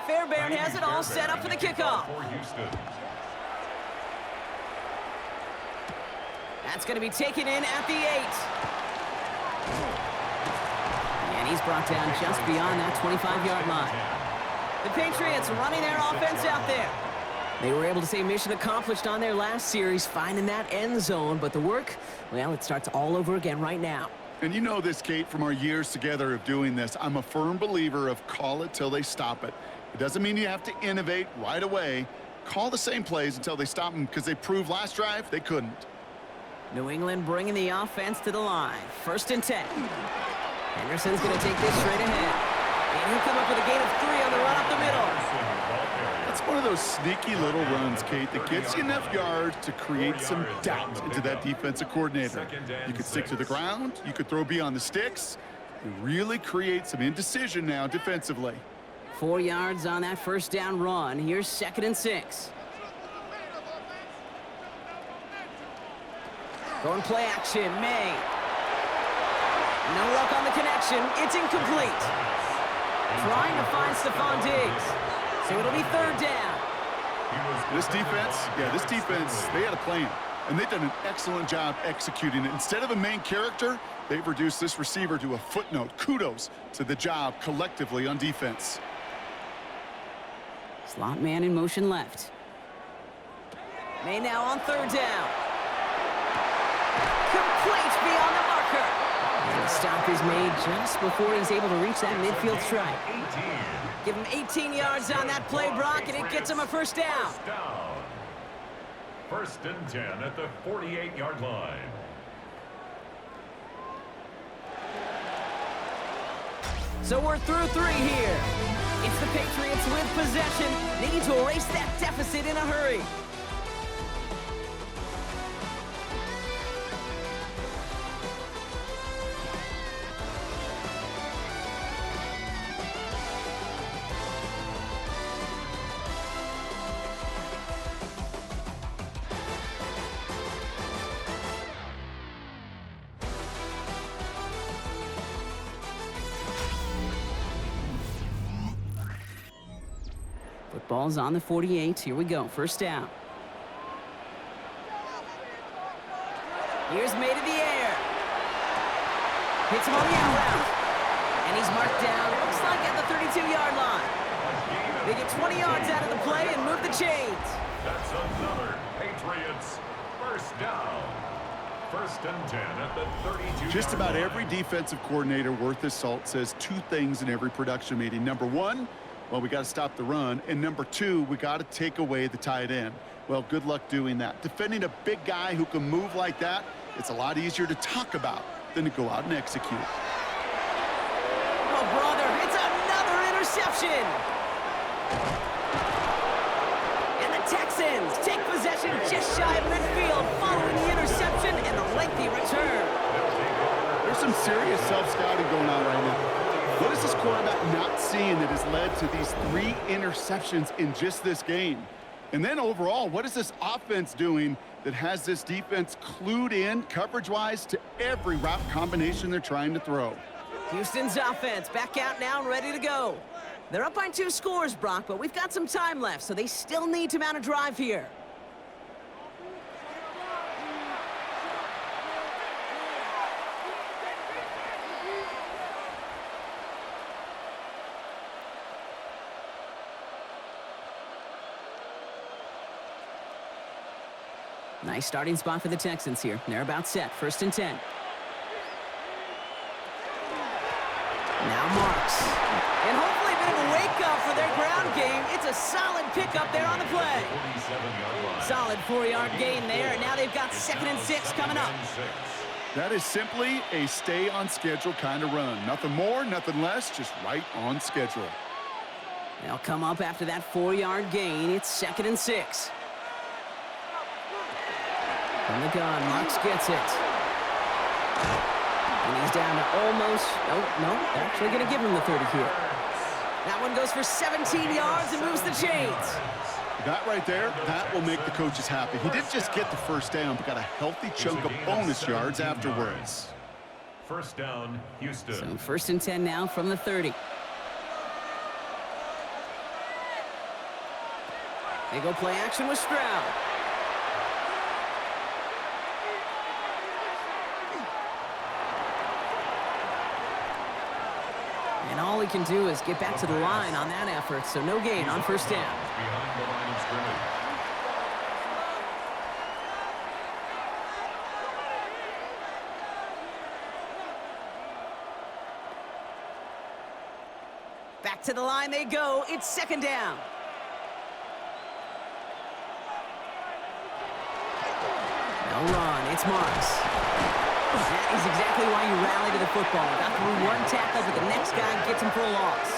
Fairbairn has it all set up for the kickoff. That's going to be taken in at the 8. And he's brought down just beyond that 25-yard line. The Patriots running their offense out there. They were able to say mission accomplished on their last series, finding that end zone. But the work, well, it starts all over again right now. And you know this, Kate, from our years together of doing this. I'm a firm believer of call it till they stop it. It doesn't mean you have to innovate right away. Call the same plays until they stop them, because they proved last drive they couldn't. New England bringing the offense to the line. 1st and 10. Henderson's going to take this straight ahead. And he'll come up with a gain of 3 on the run up the middle. That's one of those sneaky little runs, Kate, that gets you enough yards to create some doubt into that defensive coordinator. You could stick to the ground. You could throw beyond the sticks. You really create some indecision now defensively. 4 yards on that 1st down run. Here's 2nd and 6. Going play action, May. No luck on the connection. It's incomplete. Trying to find Stephon Diggs. So it'll be third down. This defense, they had a plan. And they've done an excellent job executing it. Instead of a main character, they've reduced this receiver to a footnote. Kudos to the job collectively on defense. Slot man in motion left. May now on third down. Complete beyond the marker. And the stop is made just before he's able to reach that midfield strike. Give him 18 yards on that play, Brock, and it gets him a first down. First and 10 at the 48-yard line. So we're through 3 here. It's the Patriots with possession. They need to erase that deficit in a hurry. Football's on the 48. Here we go. First down. Here's made in the air. Hits him on the out route. And he's marked down, looks like at the 32-yard line. They get 20 yards out of the play and move the chains. That's another Patriots first down. First and 10 at the 32. Just about every defensive coordinator worth his salt says 2 things in every production meeting. Number 1, well, we got to stop the run. And number 2, we got to take away the tight end. Well, good luck doing that. Defending a big guy who can move like that, it's a lot easier to talk about than to go out and execute. Oh, brother, it's another interception. And the Texans take possession just shy of midfield following the interception and the lengthy return. There's some serious self-scouting going on right now. What is this quarterback not seeing that has led to these 3 interceptions in just this game? And then overall, what is this offense doing that has this defense clued in coverage-wise to every route combination they're trying to throw? Houston's offense back out now and ready to go. They're up by 2 scores, Brock, but we've got some time left, so they still need to mount a drive here. Nice starting spot for the Texans here. They're about set. First and 10. Now Marks. And hopefully a bit of a wake-up for their ground game. It's a solid pickup there on the play. Solid 4-yard gain there, and now they've got 2nd and 6 coming up. That is simply a stay-on-schedule kind of run. Nothing more, nothing less, just right on schedule. They'll come up after that 4-yard gain. It's 2nd and 6. From the gun, Marks gets it. And he's down to almost, no, they're actually going to give him the 30 here. That one goes for 17 yards and moves the chains. That right there, that will make the coaches happy. He didn't just get the first down, but got a healthy chunk of bonus yards afterwards. First down, Houston. So first and 10 now from the 30. They go play action with Stroud. And all he can do is get back to the line on that effort, so no gain on first down. Behind the line of scrimmage. Back to the line they go. It's 2nd down. No run. It's Marks. That is exactly why you rally to the football. Got through one tackle, but the next guy gets him for a loss.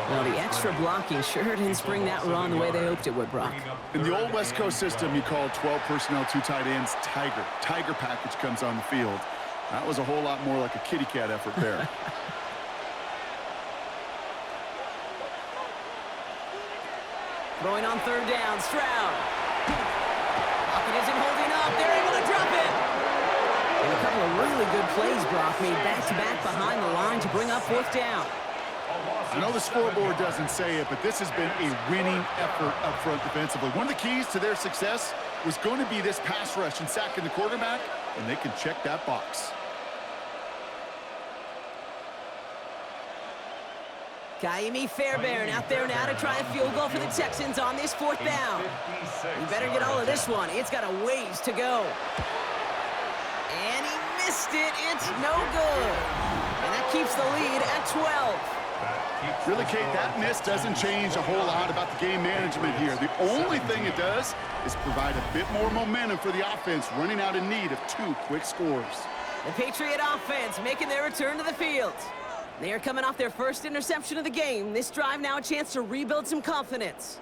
Well, the extra blocking sure didn't spring that run the way they hoped it would, Brock. In the old West Coast system, you call 12 personnel, 2 tight ends, Tiger. Tiger package comes on the field. That was a whole lot more like a kitty cat effort there. Throwing on 3rd down, Stroud. Pocket isn't holding up. They're able to drop it. And the couple of really good plays, Brock, made back-to-back behind the line to bring up fourth down. I know the scoreboard doesn't say it, but this has been a winning effort up front defensively. One of the keys to their success was going to be this pass rush and sacking the quarterback, and they can check that box. Kaimi Fairbairn out there now to try a field goal for the Texans on this fourth down. You better get all of this one. It's got a ways to go. And he missed it. It's no good. And that keeps the lead at 12. Really, Kate, that miss doesn't change a whole lot about the game management here. The only thing it does is provide a bit more momentum for the offense, running out in need of 2 quick scores. The Patriot offense making their return to the field. They are coming off their first interception of the game. This drive now a chance to rebuild some confidence.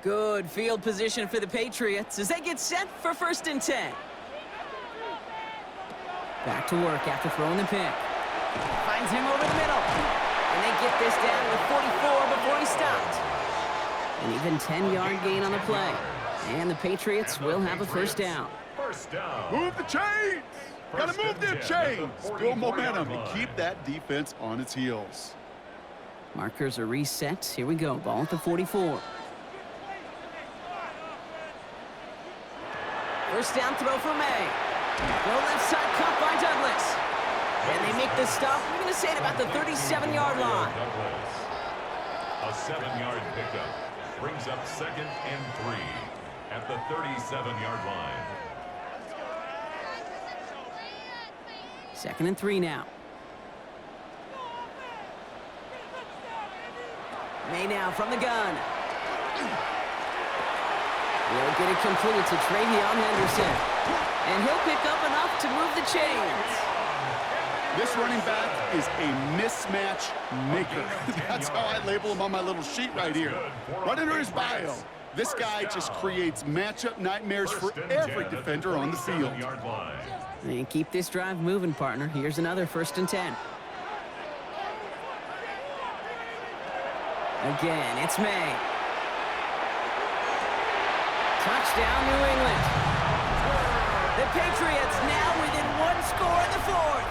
Good field position for the Patriots as they get set for 1st and 10. Back to work after throwing the pick. Finds him over the middle. And they get this down to 44 before he stopped. An even 10-yard gain on the play. And the Patriots will have a first down. First down. Move the chains! Gotta move them chains! Build momentum and keep that defense on its heels. Markers are reset. Here we go. Ball at the 44. First down throw for May. Low left side caught by Douglas. And they make the stop. We're going to say it about the 37-yard line. A 7-yard pickup brings up 2nd and 3 at the 37-yard line. 2nd and 3 now. May now from the gun. He'll get it completed to Travion Henderson. And he'll pick up enough to move the chains. This running back is a mismatch maker. That's how I label him on my little sheet right here. Right under his bio. This guy just creates matchup nightmares for every defender on the field. And keep this drive moving, partner. Here's another 1st and 10. Again, it's May. Touchdown, New England. The Patriots now within 1 score in the 4th.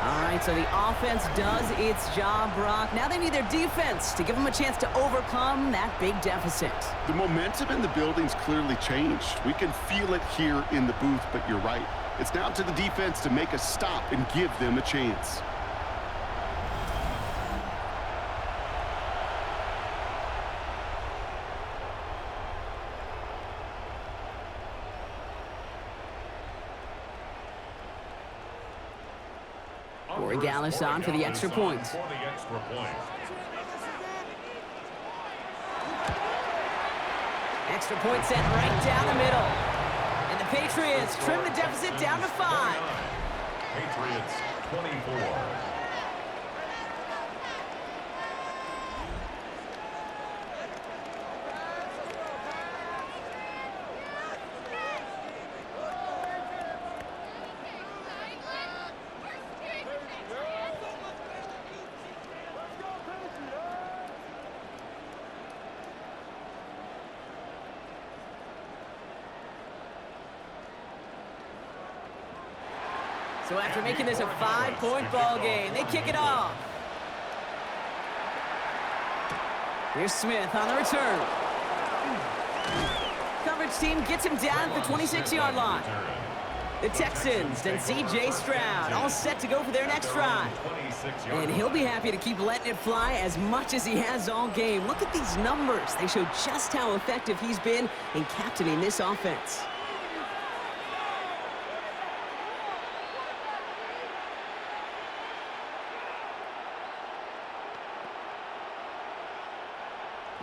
All right, so the offense does its job, Brock. Now they need their defense to give them a chance to overcome that big deficit. The momentum in the building's clearly changed. We can feel it here in the booth, but you're right. It's now to the defense to make a stop and give them a chance. Gallus on for the extra point. Extra point set right down the middle. And the Patriots trim the deficit down to 5. Patriots 24. So after making this a 5-point ball game, they kick it off. Here's Smith on the return. Coverage team gets him down at the 26-yard line. The Texans and C.J. Stroud all set to go for their next drive. And he'll be happy to keep letting it fly as much as he has all game. Look at these numbers. They show just how effective he's been in captaining this offense.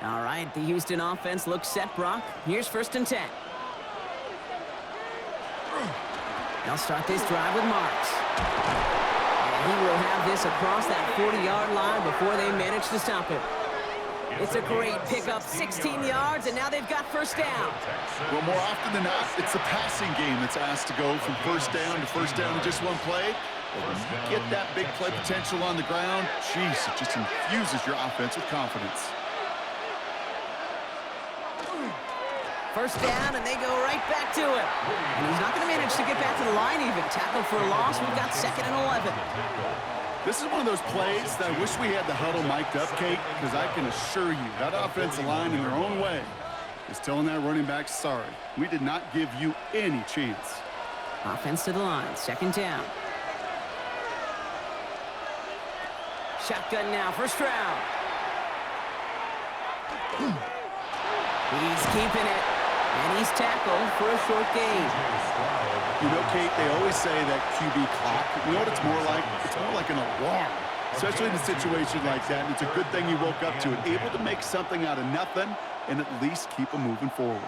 All right, the Houston offense looks set, Brock. Here's 1st and 10. They'll start this drive with Marks. And he will have this across that 40-yard line before they manage to stop him. It's a great pickup, 16 yards, and now they've got first down. Well, more often than not, it's the passing game that's asked to go from first down in just one play. But when you get that big play potential on the ground, geez, it just infuses your offense with confidence. First down, and they go right back to him. And he's not going to manage to get back to the line even. Tackle for a loss. We've got 2nd and 11. This is one of those plays that I wish we had the huddle mic'd up, Kate, because I can assure you that offensive line in their own way is telling that running back, sorry, we did not give you any chance. Offense to the line, 2nd down. Shotgun now, first round. He's keeping it, and he's tackled for a short gain. You know, Kate, they always say that QB clock, you know what it's more like? It's more like an alarm, especially in a situation like that. And it's a good thing you woke up to it, able to make something out of nothing and at least keep them moving forward.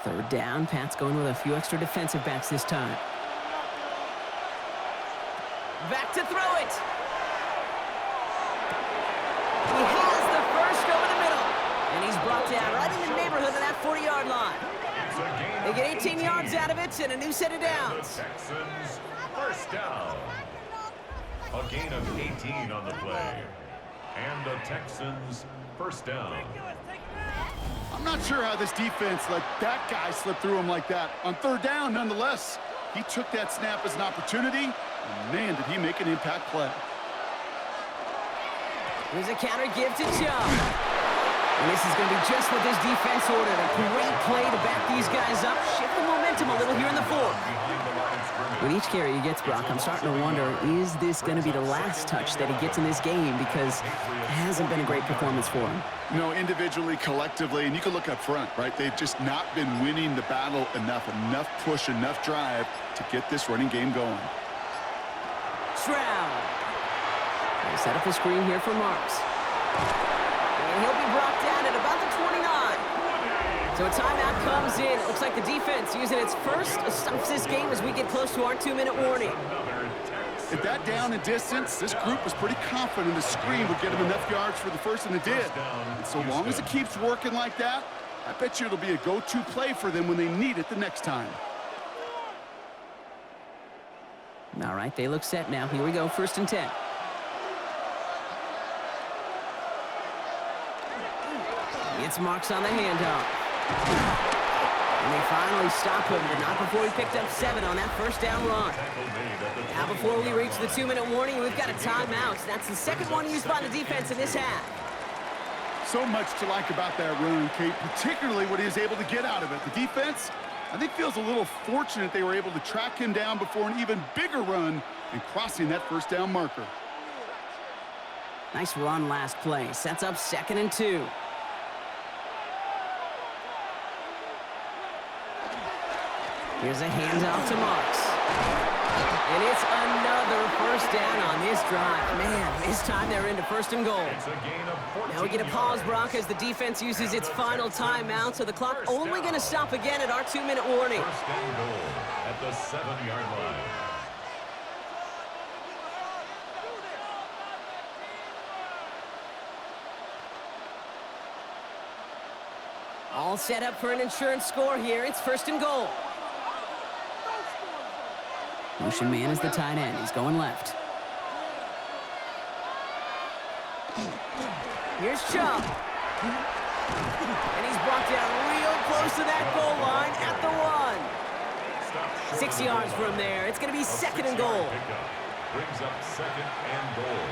3rd down, Pat's going with a few extra defensive backs this time. Back to throw it. He has the first over the middle, and he's brought down right in the neighborhood of that 40-yard line. They get 18 yards out of it and a new set of downs. Texans first down. A gain of 18 on the play. And the Texans first down. I'm not sure how this defense let that guy slip through him like that. On 3rd down, nonetheless, he took that snap as an opportunity, and man, did he make an impact play. Here's a counter give to Chubb. And this is going to be just what this defense ordered. A great play to back these guys up, shift the momentum a little here in the 4th. With each carry he gets, Brock, I'm starting to wonder, is this going to be the last touch that he gets in this game? Because it hasn't been a great performance for him. You know, individually, collectively, and you can look up front, right? They've just not been winning the battle enough push, enough drive to get this running game going. Stroud. They set up a screen here for Marks. And he'll be brought down at about the 29. So a timeout comes in. It looks like the defense using its first stops this game as we get close to our 2-minute warning. At that down and distance, this group was pretty confident the screen would get them enough yards for the first, and it did. And so long as it keeps working like that, I bet you it'll be a go-to play for them when they need it the next time. All right, they look set now. Here we go, 1st and 10. It's Marks on the handoff. And they finally stop him, but not before he picked up 7 on that first down run. Now before we reach the 2-minute warning, we've got a timeout. That's the 2nd one used by the defense in this half. So much to like about that run, Kate, particularly what he was able to get out of it. The defense, I think, feels a little fortunate they were able to track him down before an even bigger run and crossing that first down marker. Nice run last play. Sets up 2nd and 2. Here's a handoff to Marks. And it's another first down on this drive. Man, this time they're into 1st and goal. Now we get a pause, Brock, as the defense uses its final timeout, so the clock only going to stop again at our 2-minute warning. 1st and goal at the 7-yard line. All set up for an insurance score here. It's 1st and goal. Motion man is the tight end. He's going left. Here's Chubb. And he's brought down real close to that goal line at the 1. 6 yards from there. It's going to be 2nd and goal. Brings up 2nd and goal.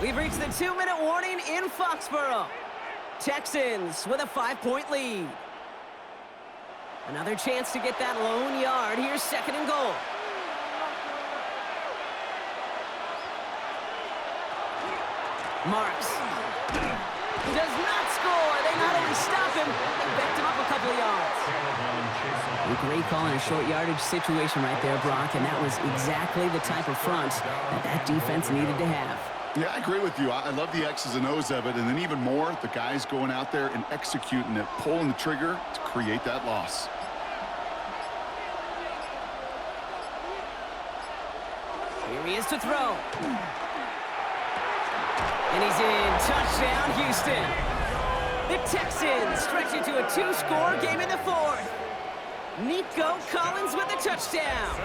We've reached the 2-minute warning in Foxborough. Texans with a 5-point lead. Another chance to get that lone yard. Here's 2nd and goal. Marks does not score. They not only stop him, they backed him up a couple of yards. A great call in a short yardage situation right there, Brock, and that was exactly the type of front that defense needed to have. Yeah, I agree with you. I love the X's and O's of it, and then even more, the guys going out there and executing it, pulling the trigger to create that loss. Here he is to throw. And he's in. Touchdown, Houston. The Texans stretch it to a 2-score game in the 4th. Nico Collins with a touchdown.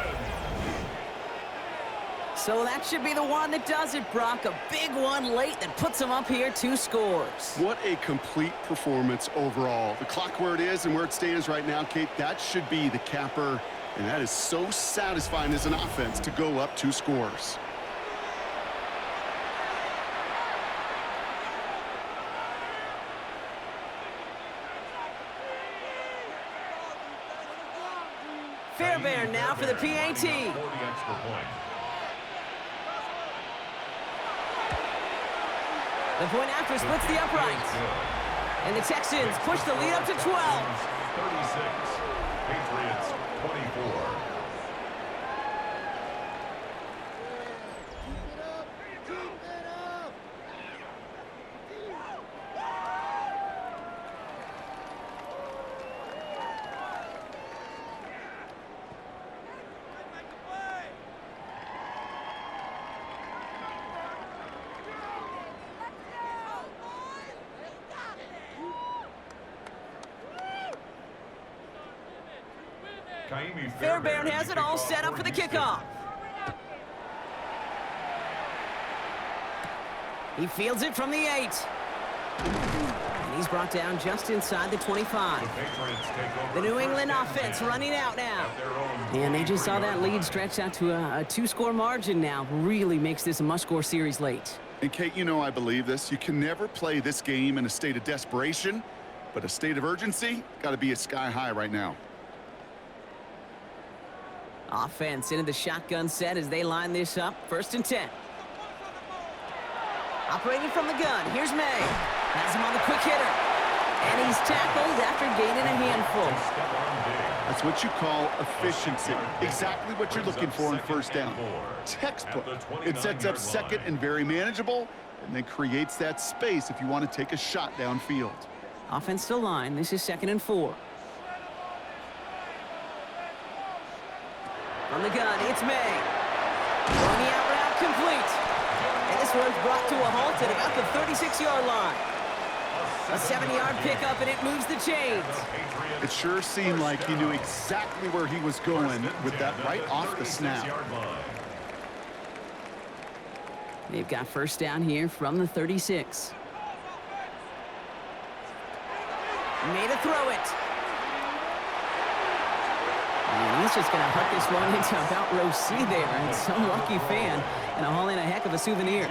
So that should be the one that does it, Brock. A big one late that puts him up here 2 scores. What a complete performance overall. The clock where it is and where it stands right now, Kate, that should be the capper. And that is so satisfying as an offense to go up 2 scores. Fairbairn now for the PAT. The point after splits the uprights. And the Texans push the lead up to 12. 36. Patriots 24. Fairbairn has it all set up for the kickoff. He fields it from the 8. And he's brought down just inside the 25. The New England offense running out now. And they just saw that lead stretch out to a 2-score margin now. Really makes this a must-score series late. And Kate, you know I believe this. You can never play this game in a state of desperation, but a state of urgency got to be at sky high right now. Offense into the shotgun set as they line this up. 1st and 10. Operating from the gun. Here's May. Has him on the quick hitter. And he's tackled after gaining a handful. That's what you call efficiency. Exactly what you're looking for in 1st down. Textbook. It sets up 2nd and very manageable, and then creates that space if you want to take a shot downfield. Offense to line. This is 2nd and 4. On the gun, it's May. On the out route, complete. And this one's brought to a halt at about the 36-yard line. A 7-yard pickup, and it moves the chains. It sure seemed like he knew exactly where he was going with that right off the snap. They've got 1st down here from the 36. Made a throw it. And he's just going to huck this one into about row C there. And some lucky fan and haul in a heck of a souvenir.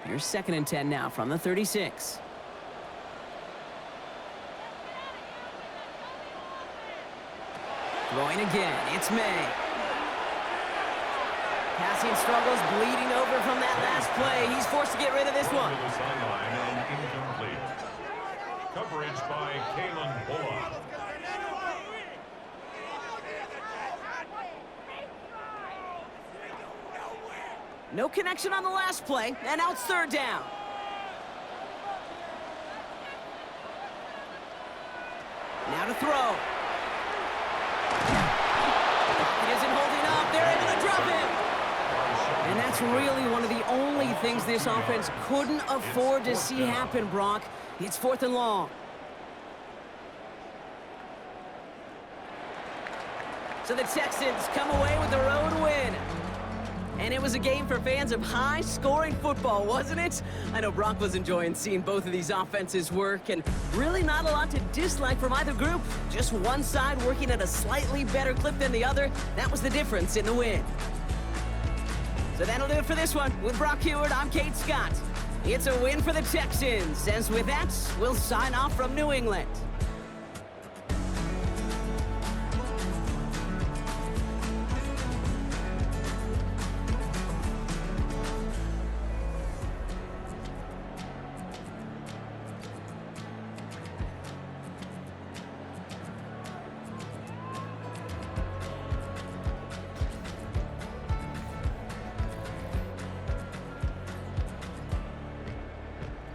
Here's 2nd and 10 now from the 36. Throwing again, it's May. Passing struggles, bleeding over from that last play. He's forced to get rid of this one. To the sideline and incomplete. Coverage by Kalen Bullock. No connection on the last play, and now it's 3rd down. Now to throw. He isn't holding up. They're able to drop him. And that's really one of the only things this offense couldn't afford to see happen, Brock. It's 4th and long. So the Texans come away with the road win. And it was a game for fans of high-scoring football, wasn't it? I know Brock was enjoying seeing both of these offenses work, and really not a lot to dislike from either group. Just one side working at a slightly better clip than the other. That was the difference in the win. So that'll do it for this one. With Brock Heward, I'm Kate Scott. It's a win for the Texans, as with that, we'll sign off from New England.